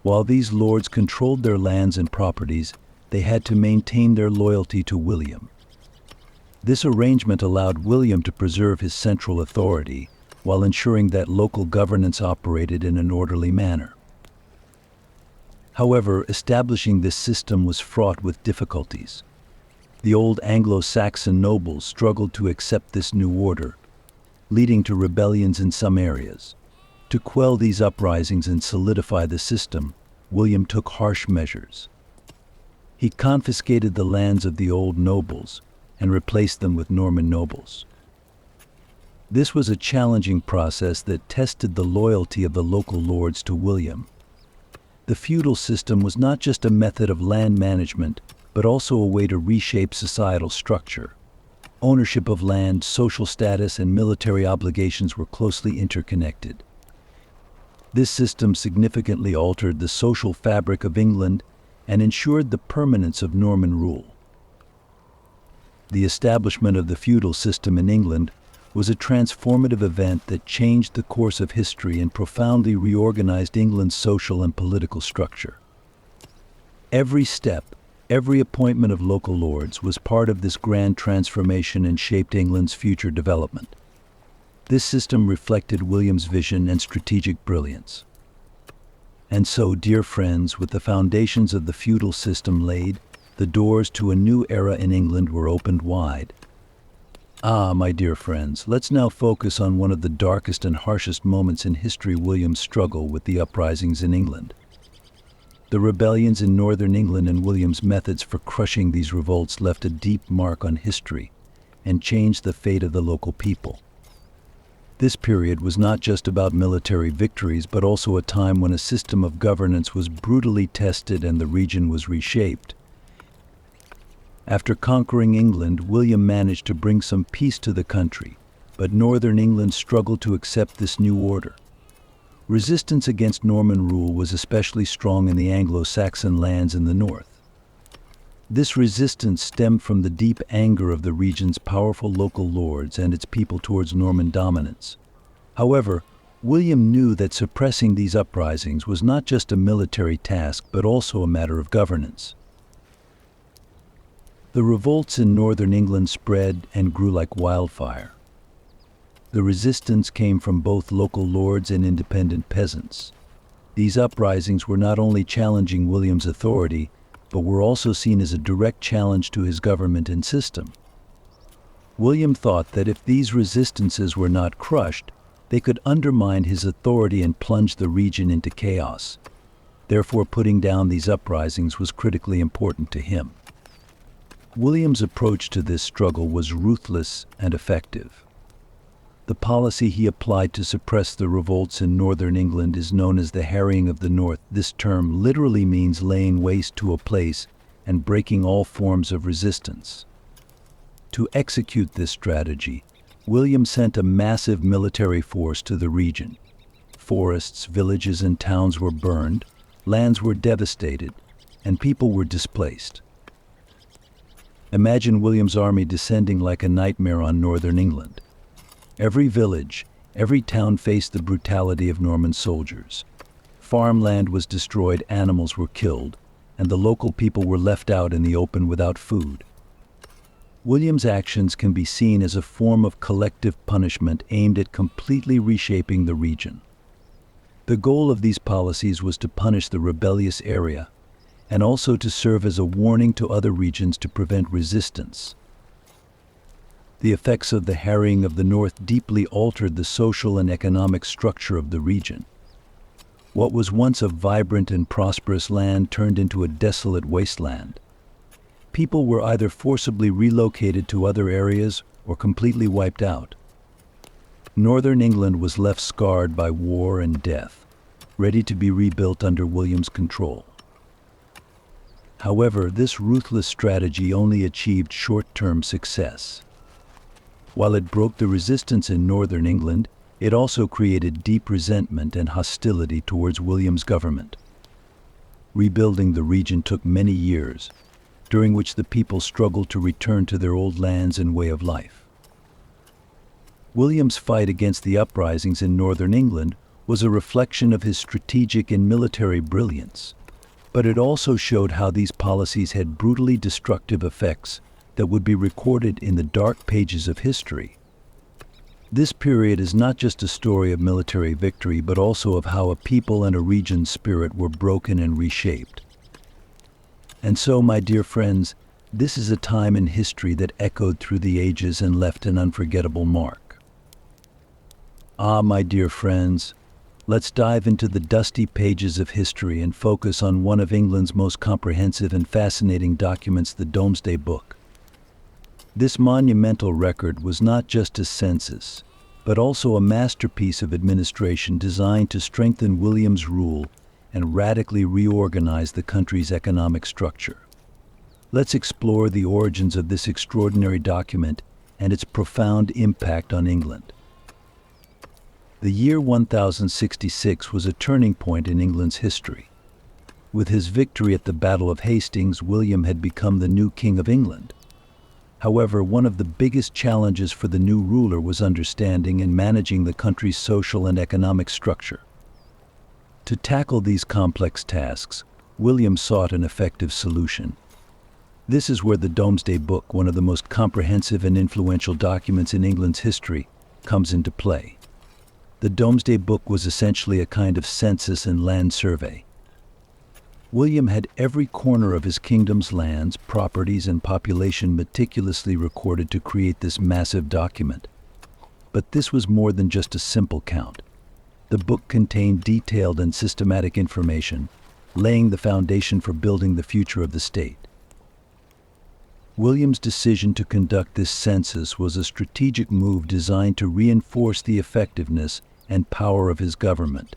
While these lords controlled their lands and properties, they had to maintain their loyalty to William. This arrangement allowed William to preserve his central authority while ensuring that local governance operated in an orderly manner. However, establishing this system was fraught with difficulties. The old Anglo-Saxon nobles struggled to accept this new order, leading to rebellions in some areas. To quell these uprisings and solidify the system, William took harsh measures. He confiscated the lands of the old nobles and replaced them with Norman nobles. This was a challenging process that tested the loyalty of the local lords to William. The feudal system was not just a method of land management, but also a way to reshape societal structure. Ownership of land, social status, and military obligations were closely interconnected. This system significantly altered the social fabric of England and ensured the permanence of Norman rule. The establishment of the feudal system in England was a transformative event that changed the course of history and profoundly reorganized England's social and political structure. Every step, every appointment of local lords was part of this grand transformation and shaped England's future development. This system reflected William's vision and strategic brilliance. And so, dear friends, with the foundations of the feudal system laid, the doors to a new era in England were opened wide. My dear friends, let's now focus on one of the darkest and harshest moments in history: William's struggle with the uprisings in England. The rebellions in northern England and William's methods for crushing these revolts left a deep mark on history and changed the fate of the local people. This period was not just about military victories, but also a time when a system of governance was brutally tested and the region was reshaped. After conquering England, William managed to bring some peace to the country, but northern England struggled to accept this new order. Resistance against Norman rule was especially strong in the Anglo-Saxon lands in the north. This resistance stemmed from the deep anger of the region's powerful local lords and its people towards Norman dominance. However, William knew that suppressing these uprisings was not just a military task, but also a matter of governance. The revolts in northern England spread and grew like wildfire. The resistance came from both local lords and independent peasants. These uprisings were not only challenging William's authority, but were also seen as a direct challenge to his government and system. William thought that if these resistances were not crushed, they could undermine his authority and plunge the region into chaos. Therefore, putting down these uprisings was critically important to him. William's approach to this struggle was ruthless and effective. The policy he applied to suppress the revolts in northern England is known as the harrying of the north. This term literally means laying waste to a place and breaking all forms of resistance. To execute this strategy, William sent a massive military force to the region. Forests, villages, and towns were burned, lands were devastated, and people were displaced. Imagine William's army descending like a nightmare on northern England. Every village, every town faced the brutality of Norman soldiers. Farmland was destroyed, animals were killed, and the local people were left out in the open without food. William's actions can be seen as a form of collective punishment aimed at completely reshaping the region. The goal of these policies was to punish the rebellious area, and also to serve as a warning to other regions to prevent resistance. The effects of the harrying of the North deeply altered the social and economic structure of the region. What was once a vibrant and prosperous land turned into a desolate wasteland. People were either forcibly relocated to other areas or completely wiped out. Northern England was left scarred by war and death, ready to be rebuilt under William's control. However, this ruthless strategy only achieved short-term success. While it broke the resistance in northern England, it also created deep resentment and hostility towards William's government. Rebuilding the region took many years, during which the people struggled to return to their old lands and way of life. William's fight against the uprisings in northern England was a reflection of his strategic and military brilliance, but it also showed how these policies had brutally destructive effects that would be recorded in the dark pages of history. This period is not just a story of military victory, but also of how a people and a region's spirit were broken and reshaped. And so, my dear friends, this is a time in history that echoed through the ages and left an unforgettable mark. My dear friends, let's dive into the dusty pages of history and focus on one of England's most comprehensive and fascinating documents, the Domesday Book. This monumental record was not just a census, but also a masterpiece of administration designed to strengthen William's rule and radically reorganize the country's economic structure. Let's explore the origins of this extraordinary document and its profound impact on England. The year 1066 was a turning point in England's history. With his victory at the Battle of Hastings, William had become the new King of England. However, one of the biggest challenges for the new ruler was understanding and managing the country's social and economic structure. To tackle these complex tasks, William sought an effective solution. This is where the Domesday Book, one of the most comprehensive and influential documents in England's history, comes into play. The Domesday Book was essentially a kind of census and land survey. William had every corner of his kingdom's lands, properties, and population meticulously recorded to create this massive document. But this was more than just a simple count. The book contained detailed and systematic information, laying the foundation for building the future of the state. William's decision to conduct this census was a strategic move designed to reinforce the effectiveness and power of his government.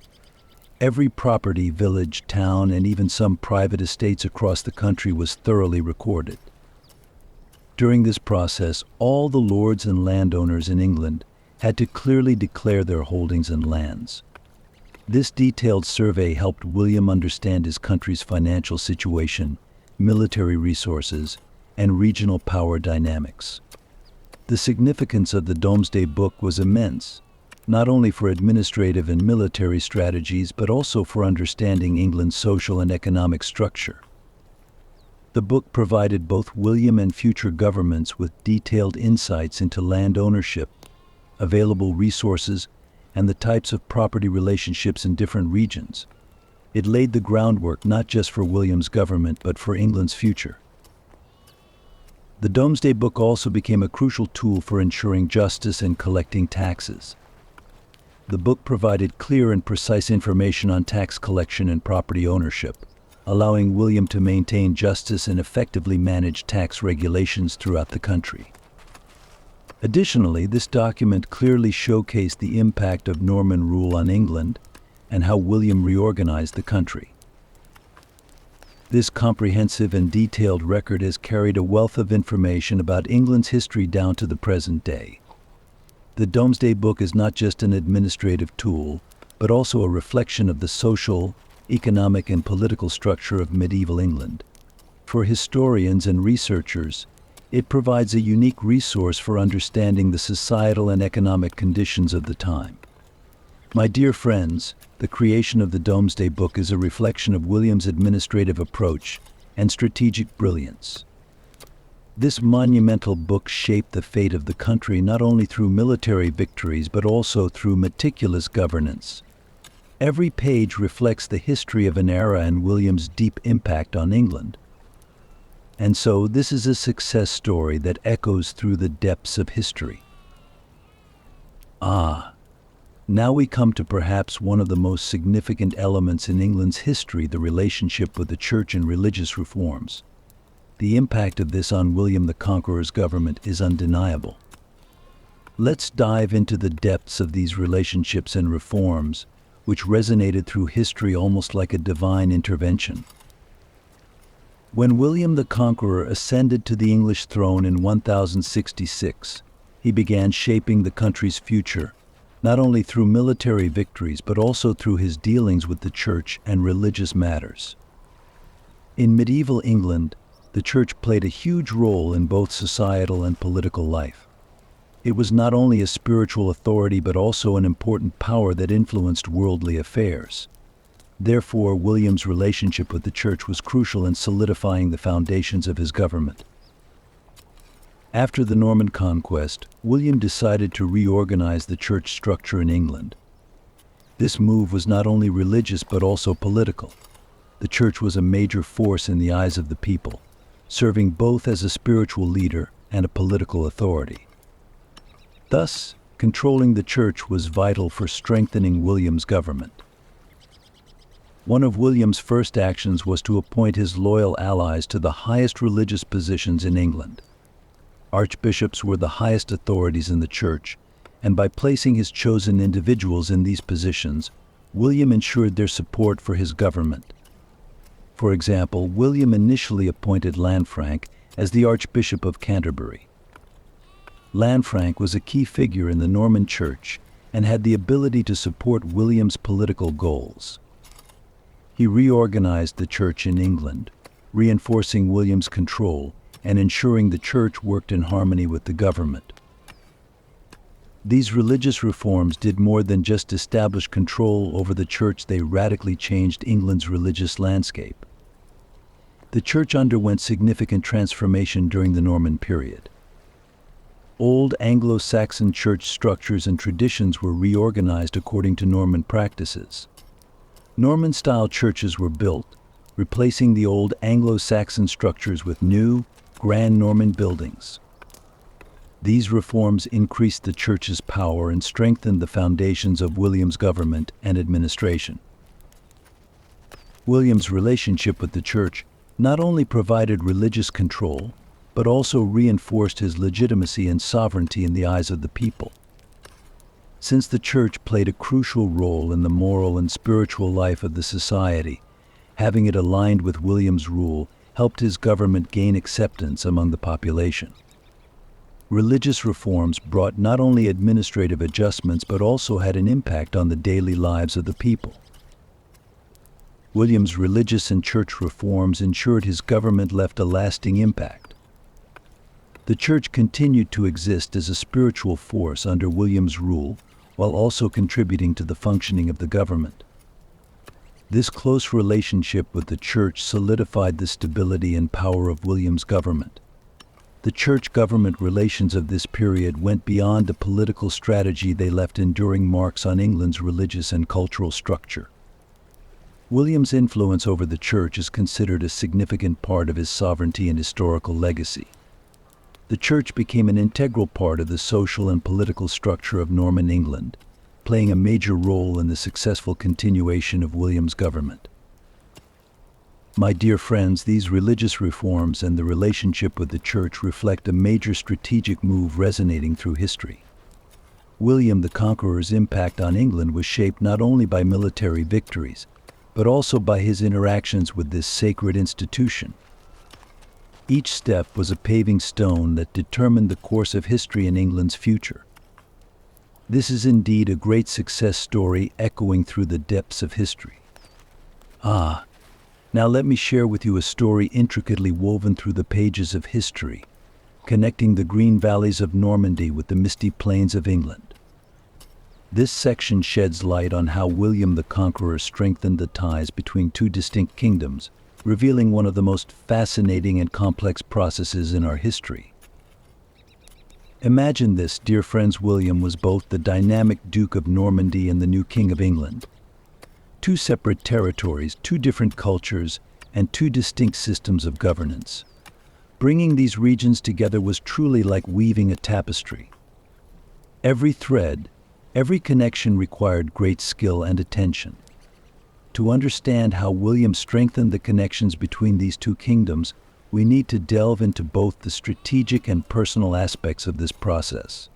Every property, village, town, and even some private estates across the country was thoroughly recorded. During this process, all the lords and landowners in England had to clearly declare their holdings and lands. This detailed survey helped William understand his country's financial situation, military resources, and regional power dynamics. The significance of the Domesday Book was immense, not only for administrative and military strategies, but also for understanding England's social and economic structure. The book provided both William and future governments with detailed insights into land ownership, available resources, and the types of property relationships in different regions. It laid the groundwork not just for William's government, but for England's future. The Domesday Book also became a crucial tool for ensuring justice and collecting taxes. The book provided clear and precise information on tax collection and property ownership, allowing William to maintain justice and effectively manage tax regulations throughout the country. Additionally, this document clearly showcased the impact of Norman rule on England and how William reorganized the country. This comprehensive and detailed record has carried a wealth of information about England's history down to the present day. The Domesday Book is not just an administrative tool, but also a reflection of the social, economic, and political structure of medieval England. For historians and researchers, it provides a unique resource for understanding the societal and economic conditions of the time. My dear friends, the creation of the Domesday Book is a reflection of William's administrative approach and strategic brilliance. This monumental book shaped the fate of the country not only through military victories but also through meticulous governance. Every page reflects the history of an era and William's deep impact on England. And so this is a success story that echoes through the depths of history. Now we come to perhaps one of the most significant elements in England's history, the relationship with the church and religious reforms. The impact of this on William the Conqueror's government is undeniable. Let's dive into the depths of these relationships and reforms, which resonated through history almost like a divine intervention. When William the Conqueror ascended to the English throne in 1066, he began shaping the country's future, not only through military victories but also through his dealings with the church and religious matters. In medieval England, the church played a huge role in both societal and political life. It was not only a spiritual authority but also an important power that influenced worldly affairs. Therefore, William's relationship with the church was crucial in solidifying the foundations of his government. After the Norman conquest, William decided to reorganize the church structure in England. This move was not only religious but also political. The church was a major force in the eyes of the people, serving both as a spiritual leader and a political authority. Thus, controlling the church was vital for strengthening William's government. One of William's first actions was to appoint his loyal allies to the highest religious positions in England. Archbishops were the highest authorities in the church, and by placing his chosen individuals in these positions, William ensured their support for his government. For example, William initially appointed Lanfranc as the Archbishop of Canterbury. Lanfranc was a key figure in the Norman Church and had the ability to support William's political goals. He reorganized the church in England, reinforcing William's control and ensuring the church worked in harmony with the government. These religious reforms did more than just establish control over the church, they radically changed England's religious landscape. The church underwent significant transformation during the Norman period. Old Anglo-Saxon church structures and traditions were reorganized according to Norman practices. Norman-style churches were built, replacing the old Anglo-Saxon structures with new, grand Norman buildings. These reforms increased the church's power and strengthened the foundations of William's government and administration. William's relationship with the church not only provided religious control, but also reinforced his legitimacy and sovereignty in the eyes of the people. Since the church played a crucial role in the moral and spiritual life of the society, having it aligned with William's rule helped his government gain acceptance among the population. Religious reforms brought not only administrative adjustments but also had an impact on the daily lives of the people. William's religious and church reforms ensured his government left a lasting impact. The church continued to exist as a spiritual force under William's rule, while also contributing to the functioning of the government. This close relationship with the church solidified the stability and power of William's government. The church-government relations of this period went beyond the political strategy, they left enduring marks on England's religious and cultural structure. William's influence over the church is considered a significant part of his sovereignty and historical legacy. The church became an integral part of the social and political structure of Norman England, playing a major role in the successful continuation of William's government. My dear friends, these religious reforms and the relationship with the church reflect a major strategic move resonating through history. William the Conqueror's impact on England was shaped not only by military victories, but also by his interactions with this sacred institution. Each step was a paving stone that determined the course of history in England's future. This is indeed a great success story echoing through the depths of history. Now let me share with you a story intricately woven through the pages of history, connecting the green valleys of Normandy with the misty plains of England. This section sheds light on how William the Conqueror strengthened the ties between two distinct kingdoms, revealing one of the most fascinating and complex processes in our history. Imagine this, dear friends. William was both the dynamic Duke of Normandy and the new King of England. Two separate territories, two different cultures, and two distinct systems of governance. Bringing these regions together was truly like weaving a tapestry. Every thread, every connection required great skill and attention. To understand how William strengthened the connections between these two kingdoms, we need to delve into both the strategic and personal aspects of this process.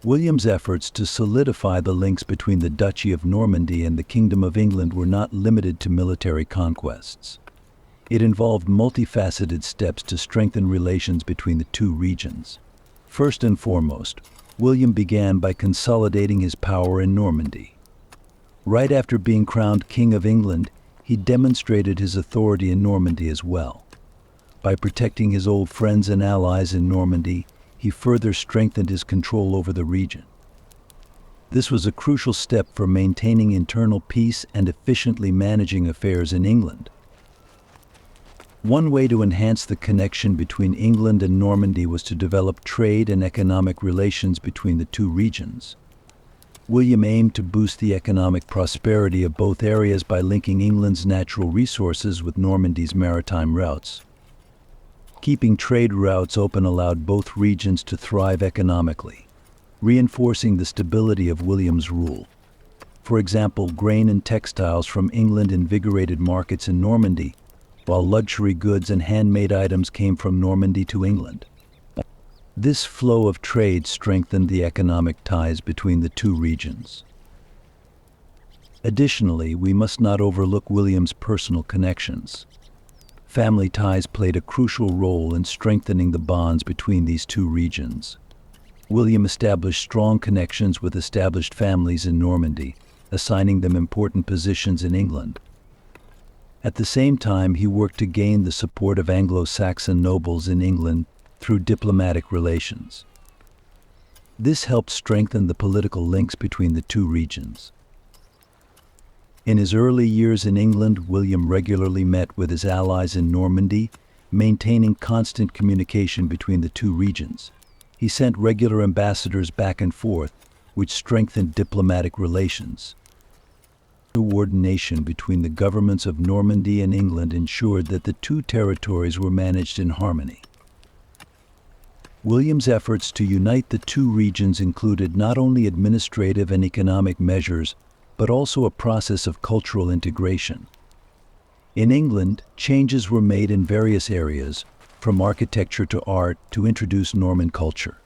William's efforts to solidify the links between the Duchy of Normandy and the Kingdom of England were not limited to military conquests. It involved multifaceted steps to strengthen relations between the two regions. First and foremost, William began by consolidating his power in Normandy. Right after being crowned King of England, he demonstrated his authority in Normandy as well. By protecting his old friends and allies in Normandy, he further strengthened his control over the region. This was a crucial step for maintaining internal peace and efficiently managing affairs in England. One way to enhance the connection between England and Normandy was to develop trade and economic relations between the two regions. William aimed to boost the economic prosperity of both areas by linking England's natural resources with Normandy's maritime routes. Keeping trade routes open allowed both regions to thrive economically, reinforcing the stability of William's rule. For example, grain and textiles from England invigorated markets in Normandy, while luxury goods and handmade items came from Normandy to England. This flow of trade strengthened the economic ties between the two regions. Additionally, we must not overlook William's personal connections. Family ties played a crucial role in strengthening the bonds between these two regions. William established strong connections with established families in Normandy, assigning them important positions in England. At the same time, he worked to gain the support of Anglo-Saxon nobles in England through diplomatic relations. This helped strengthen the political links between the two regions. In his early years in England, William regularly met with his allies in Normandy, maintaining constant communication between the two regions. He sent regular ambassadors back and forth, which strengthened diplomatic relations. Coordination between the governments of Normandy and England ensured that the two territories were managed in harmony. William's efforts to unite the two regions included not only administrative and economic measures, but also a process of cultural integration. In England, changes were made in various areas, from architecture to art, to introduce Norman culture.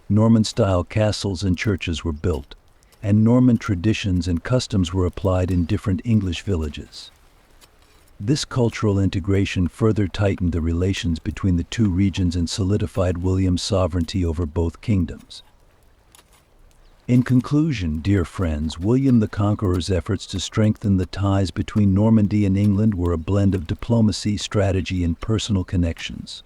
Norman-style castles and churches were built, and Norman traditions and customs were applied in different English villages. This cultural integration further tightened the relations between the two regions and solidified William's sovereignty over both kingdoms. In conclusion, dear friends, William the Conqueror's efforts to strengthen the ties between Normandy and England were a blend of diplomacy, strategy, and personal connections.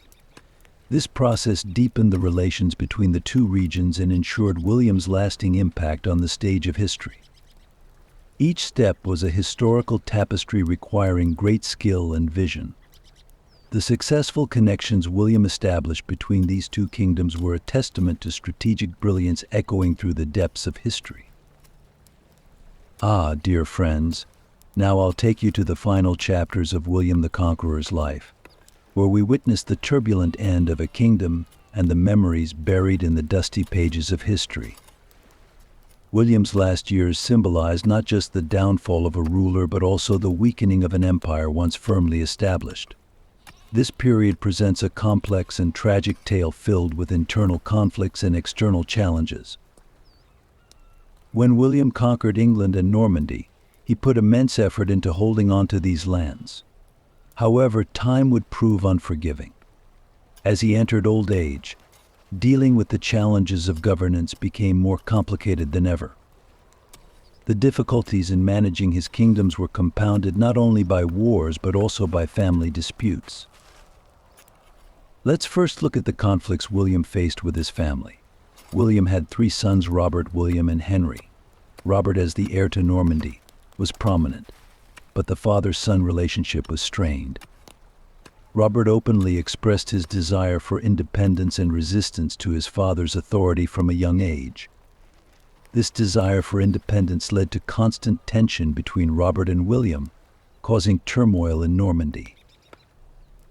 This process deepened the relations between the two regions and ensured William's lasting impact on the stage of history. Each step was a historical tapestry requiring great skill and vision. The successful connections William established between these two kingdoms were a testament to strategic brilliance echoing through the depths of history. Dear friends, now I'll take you to the final chapters of William the Conqueror's life, where we witness the turbulent end of a kingdom and the memories buried in the dusty pages of history. William's last years symbolized not just the downfall of a ruler, but also the weakening of an empire once firmly established. This period presents a complex and tragic tale filled with internal conflicts and external challenges. When William conquered England and Normandy, he He put immense effort into holding on to these lands. However, time would prove unforgiving. As he entered old age, dealing with the challenges of governance became more complicated than ever. The difficulties in managing his kingdoms were compounded not only by wars but also by family disputes. Let's first look at the conflicts William faced with his family. William had 3 sons, Robert, William, and Henry. Robert, as the heir to Normandy, was prominent, but the father-son relationship was strained. Robert openly expressed his desire for independence and resistance to his father's authority from a young age. This desire for independence led to constant tension between Robert and William, causing turmoil in Normandy.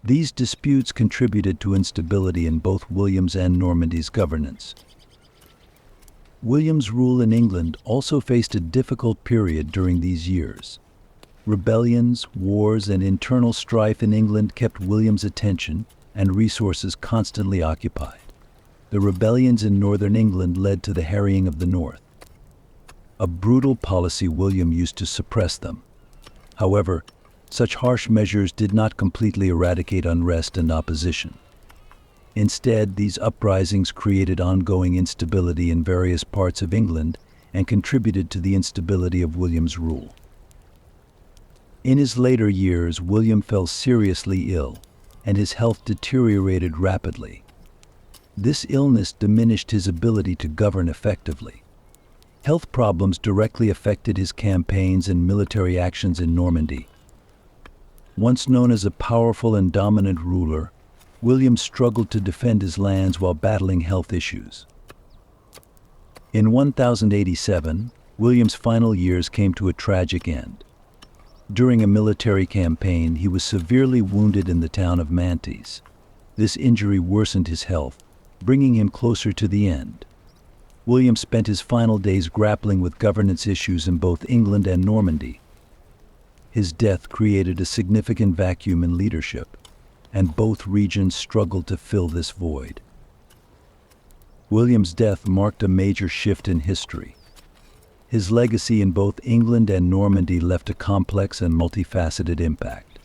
These disputes contributed to instability in both William's and Normandy's governance. William's rule in England also faced a difficult period during these years. Rebellions, wars, and internal strife in England kept William's attention and resources constantly occupied. The rebellions in northern England led to the harrying of the north. A brutal policy William used to suppress them. However, such harsh measures did not completely eradicate unrest and opposition. Instead, these uprisings created ongoing instability in various parts of England and contributed to the instability of William's rule. In his later years, William fell seriously ill, and his health deteriorated rapidly. This illness diminished his ability to govern effectively. Health problems directly affected his campaigns and military actions in Normandy. Once known as a powerful and dominant ruler, William struggled to defend his lands while battling health issues. In 1087, William's final years came to a tragic end. During a military campaign, he was severely wounded in the town of Mantes. This injury worsened his health, bringing him closer to the end. William spent his final days grappling with governance issues in both England and Normandy. His death created a significant vacuum in leadership, and both regions struggled to fill this void. William's death marked a major shift in history. His legacy in both England and Normandy left a complex and multifaceted impact.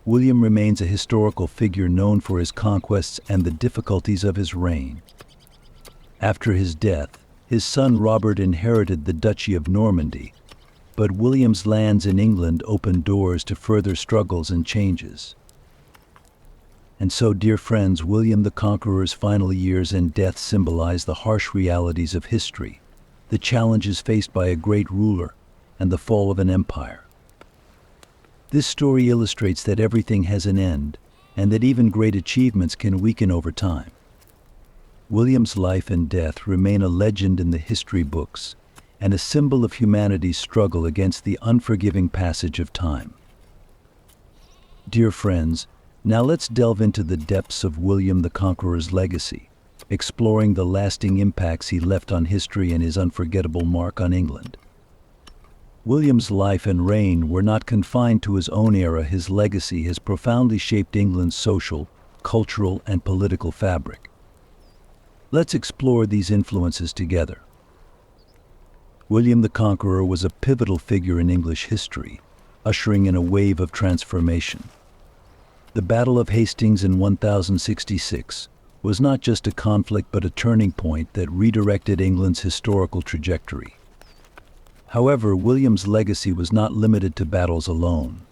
William remains a historical figure known for his conquests and the difficulties of his reign. After his death, his son Robert inherited the Duchy of Normandy, but William's lands in England opened doors to further struggles and changes. And so, dear friends, William the Conqueror's final years and death symbolize the harsh realities of history, the challenges faced by a great ruler, and the fall of an empire. This story illustrates that everything has an end, and that even great achievements can weaken over time. William's life and death remain a legend in the history books, and a symbol of humanity's struggle against the unforgiving passage of time. Dear friends, now let's delve into the depths of William the Conqueror's legacy, exploring the lasting impacts he left on history and his unforgettable mark on England. William's life and reign were not confined to his own era. His legacy has profoundly shaped England's social, cultural, and political fabric. Let's explore these influences together. William the Conqueror was a pivotal figure in English history, ushering in a wave of transformation. The Battle of Hastings in 1066 was not just a conflict but a turning point that redirected England's historical trajectory. However, William's legacy was not limited to battles alone.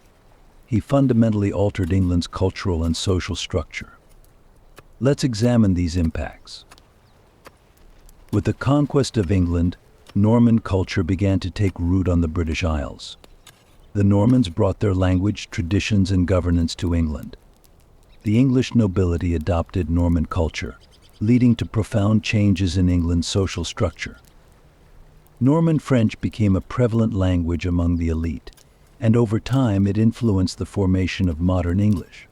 He fundamentally altered England's cultural and social structure. Let's examine these impacts. With the conquest of England, Norman culture began to take root on the British Isles. The Normans brought their language, traditions, and governance to England. The English nobility adopted Norman culture, leading to profound changes in England's social structure. Norman French became a prevalent language among the elite, and over time it influenced the formation of modern English.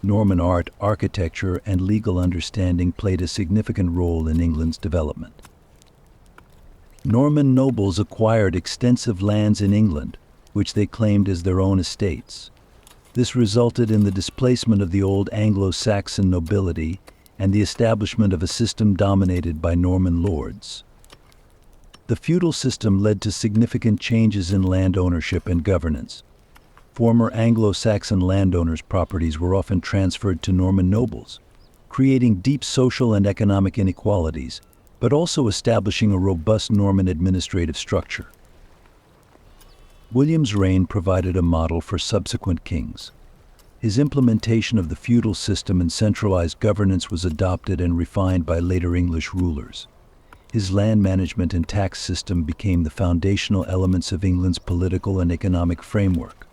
Norman art, architecture, and legal understanding played a significant role in England's development. Norman nobles acquired extensive lands in England, which they claimed as their own estates. This resulted in the displacement of the old Anglo-Saxon nobility and the establishment of a system dominated by Norman lords. The feudal system led to significant changes in land ownership and governance. Former Anglo-Saxon landowners' properties were often transferred to Norman nobles, creating deep social and economic inequalities, but also establishing a robust Norman administrative structure. William's reign provided a model for subsequent kings. His implementation of the feudal system and centralized governance was adopted and refined by later English rulers. His land management and tax system became the foundational elements of England's political and economic framework.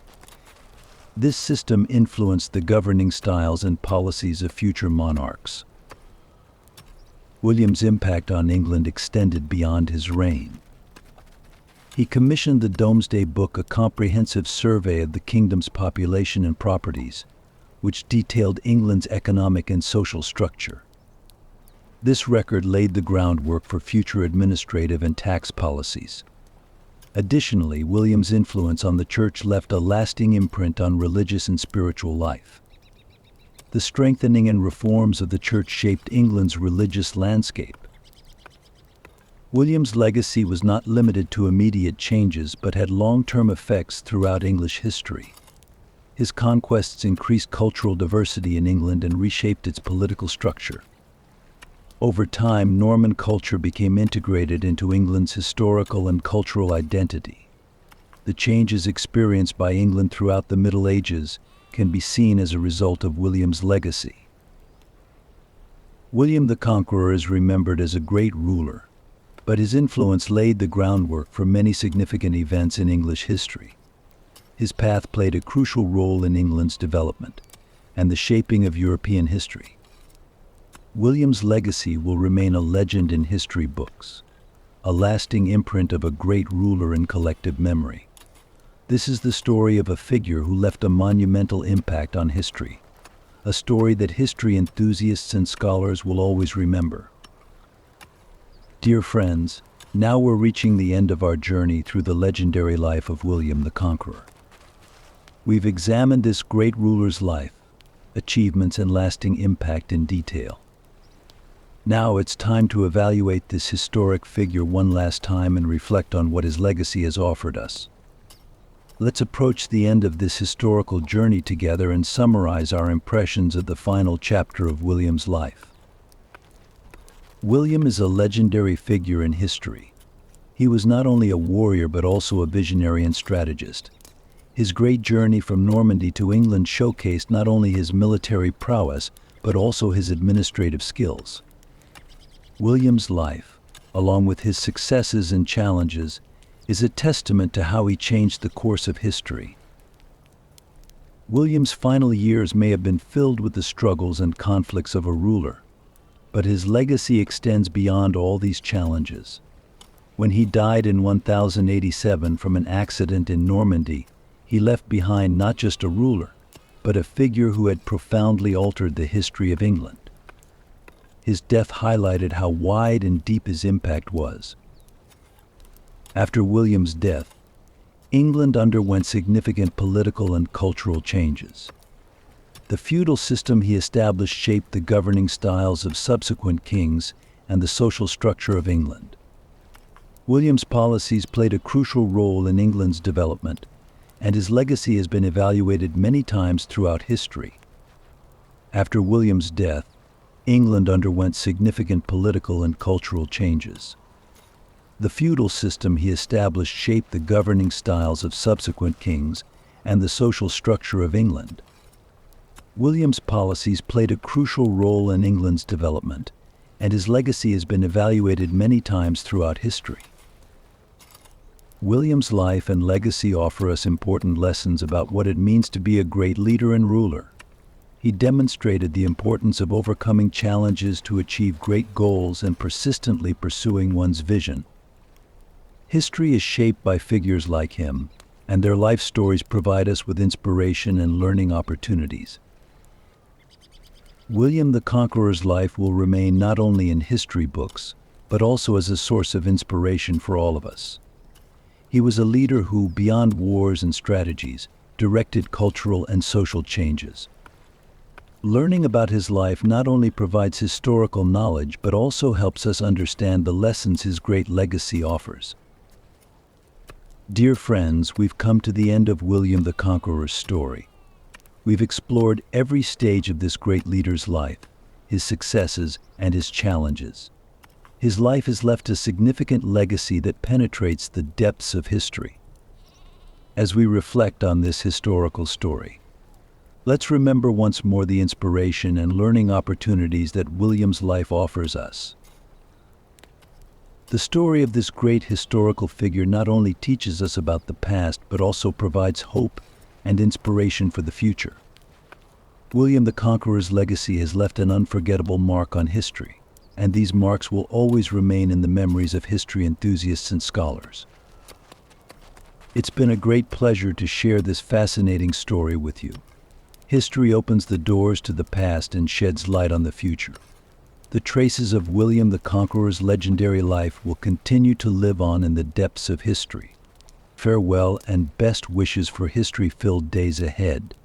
This system influenced the governing styles and policies of future monarchs. William's impact on England extended beyond his reign. He commissioned the Domesday Book, a comprehensive survey of the kingdom's population and properties, which detailed England's economic and social structure. This record laid the groundwork for future administrative and tax policies. Additionally, William's influence on the church left a lasting imprint on religious and spiritual life. The strengthening and reforms of the church shaped England's religious landscape. William's legacy was not limited to immediate changes but had long-term effects throughout English history. His conquests increased cultural diversity in England and reshaped its political structure. Over time, Norman culture became integrated into England's historical and cultural identity. The changes experienced by England throughout the Middle Ages can be seen as a result of William's legacy. William the Conqueror is remembered as a great ruler, but his influence laid the groundwork for many significant events in English history. His path played a crucial role in England's development and the shaping of European history. William's legacy will remain a legend in history books, a lasting imprint of a great ruler in collective memory. This is the story of a figure who left a monumental impact on history, a story that history enthusiasts and scholars will always remember. Dear friends, now we're reaching the end of our journey through the legendary life of William the Conqueror. We've examined this great ruler's life, achievements, and lasting impact in detail. Now it's time to evaluate this historic figure one last time and reflect on what his legacy has offered us. Let's approach the end of this historical journey together and summarize our impressions of the final chapter of William's life. William is a legendary figure in history. He was not only a warrior but also a visionary and strategist. His great journey from Normandy to England showcased not only his military prowess but also his administrative skills. William's life, along with his successes and challenges, is a testament to how he changed the course of history. William's final years may have been filled with the struggles and conflicts of a ruler, but his legacy extends beyond all these challenges. When he died in 1087 from an accident in Normandy, he left behind not just a ruler, but a figure who had profoundly altered the history of England. His death highlighted how wide and deep his impact was. After William's death, England underwent significant political and cultural changes. The feudal system he established shaped the governing styles of subsequent kings and the social structure of England. William's policies played a crucial role in England's development, and his legacy has been evaluated many times throughout history. After William's death, England underwent significant political and cultural changes. The feudal system he established shaped the governing styles of subsequent kings and the social structure of England. William's policies played a crucial role in England's development, and his legacy has been evaluated many times throughout history. William's life and legacy offer us important lessons about what it means to be a great leader and ruler. He demonstrated the importance of overcoming challenges to achieve great goals and persistently pursuing one's vision. History is shaped by figures like him, and their life stories provide us with inspiration and learning opportunities. William the Conqueror's life will remain not only in history books, but also as a source of inspiration for all of us. He was a leader who, beyond wars and strategies, directed cultural and social changes. Learning about his life not only provides historical knowledge but also helps us understand the lessons his great legacy offers. Dear friends, we've come to the end of William the Conqueror's story. We've explored every stage of this great leader's life, his successes and his challenges. His life has left a significant legacy that penetrates the depths of history. As we reflect on this historical story, let's remember once more the inspiration and learning opportunities that William's life offers us. The story of this great historical figure not only teaches us about the past, but also provides hope and inspiration for the future. William the Conqueror's legacy has left an unforgettable mark on history, and these marks will always remain in the memories of history enthusiasts and scholars. It's been a great pleasure to share this fascinating story with you. History opens the doors to the past and sheds light on the future. The traces of William the Conqueror's legendary life will continue to live on in the depths of history. Farewell and best wishes for history-filled days ahead.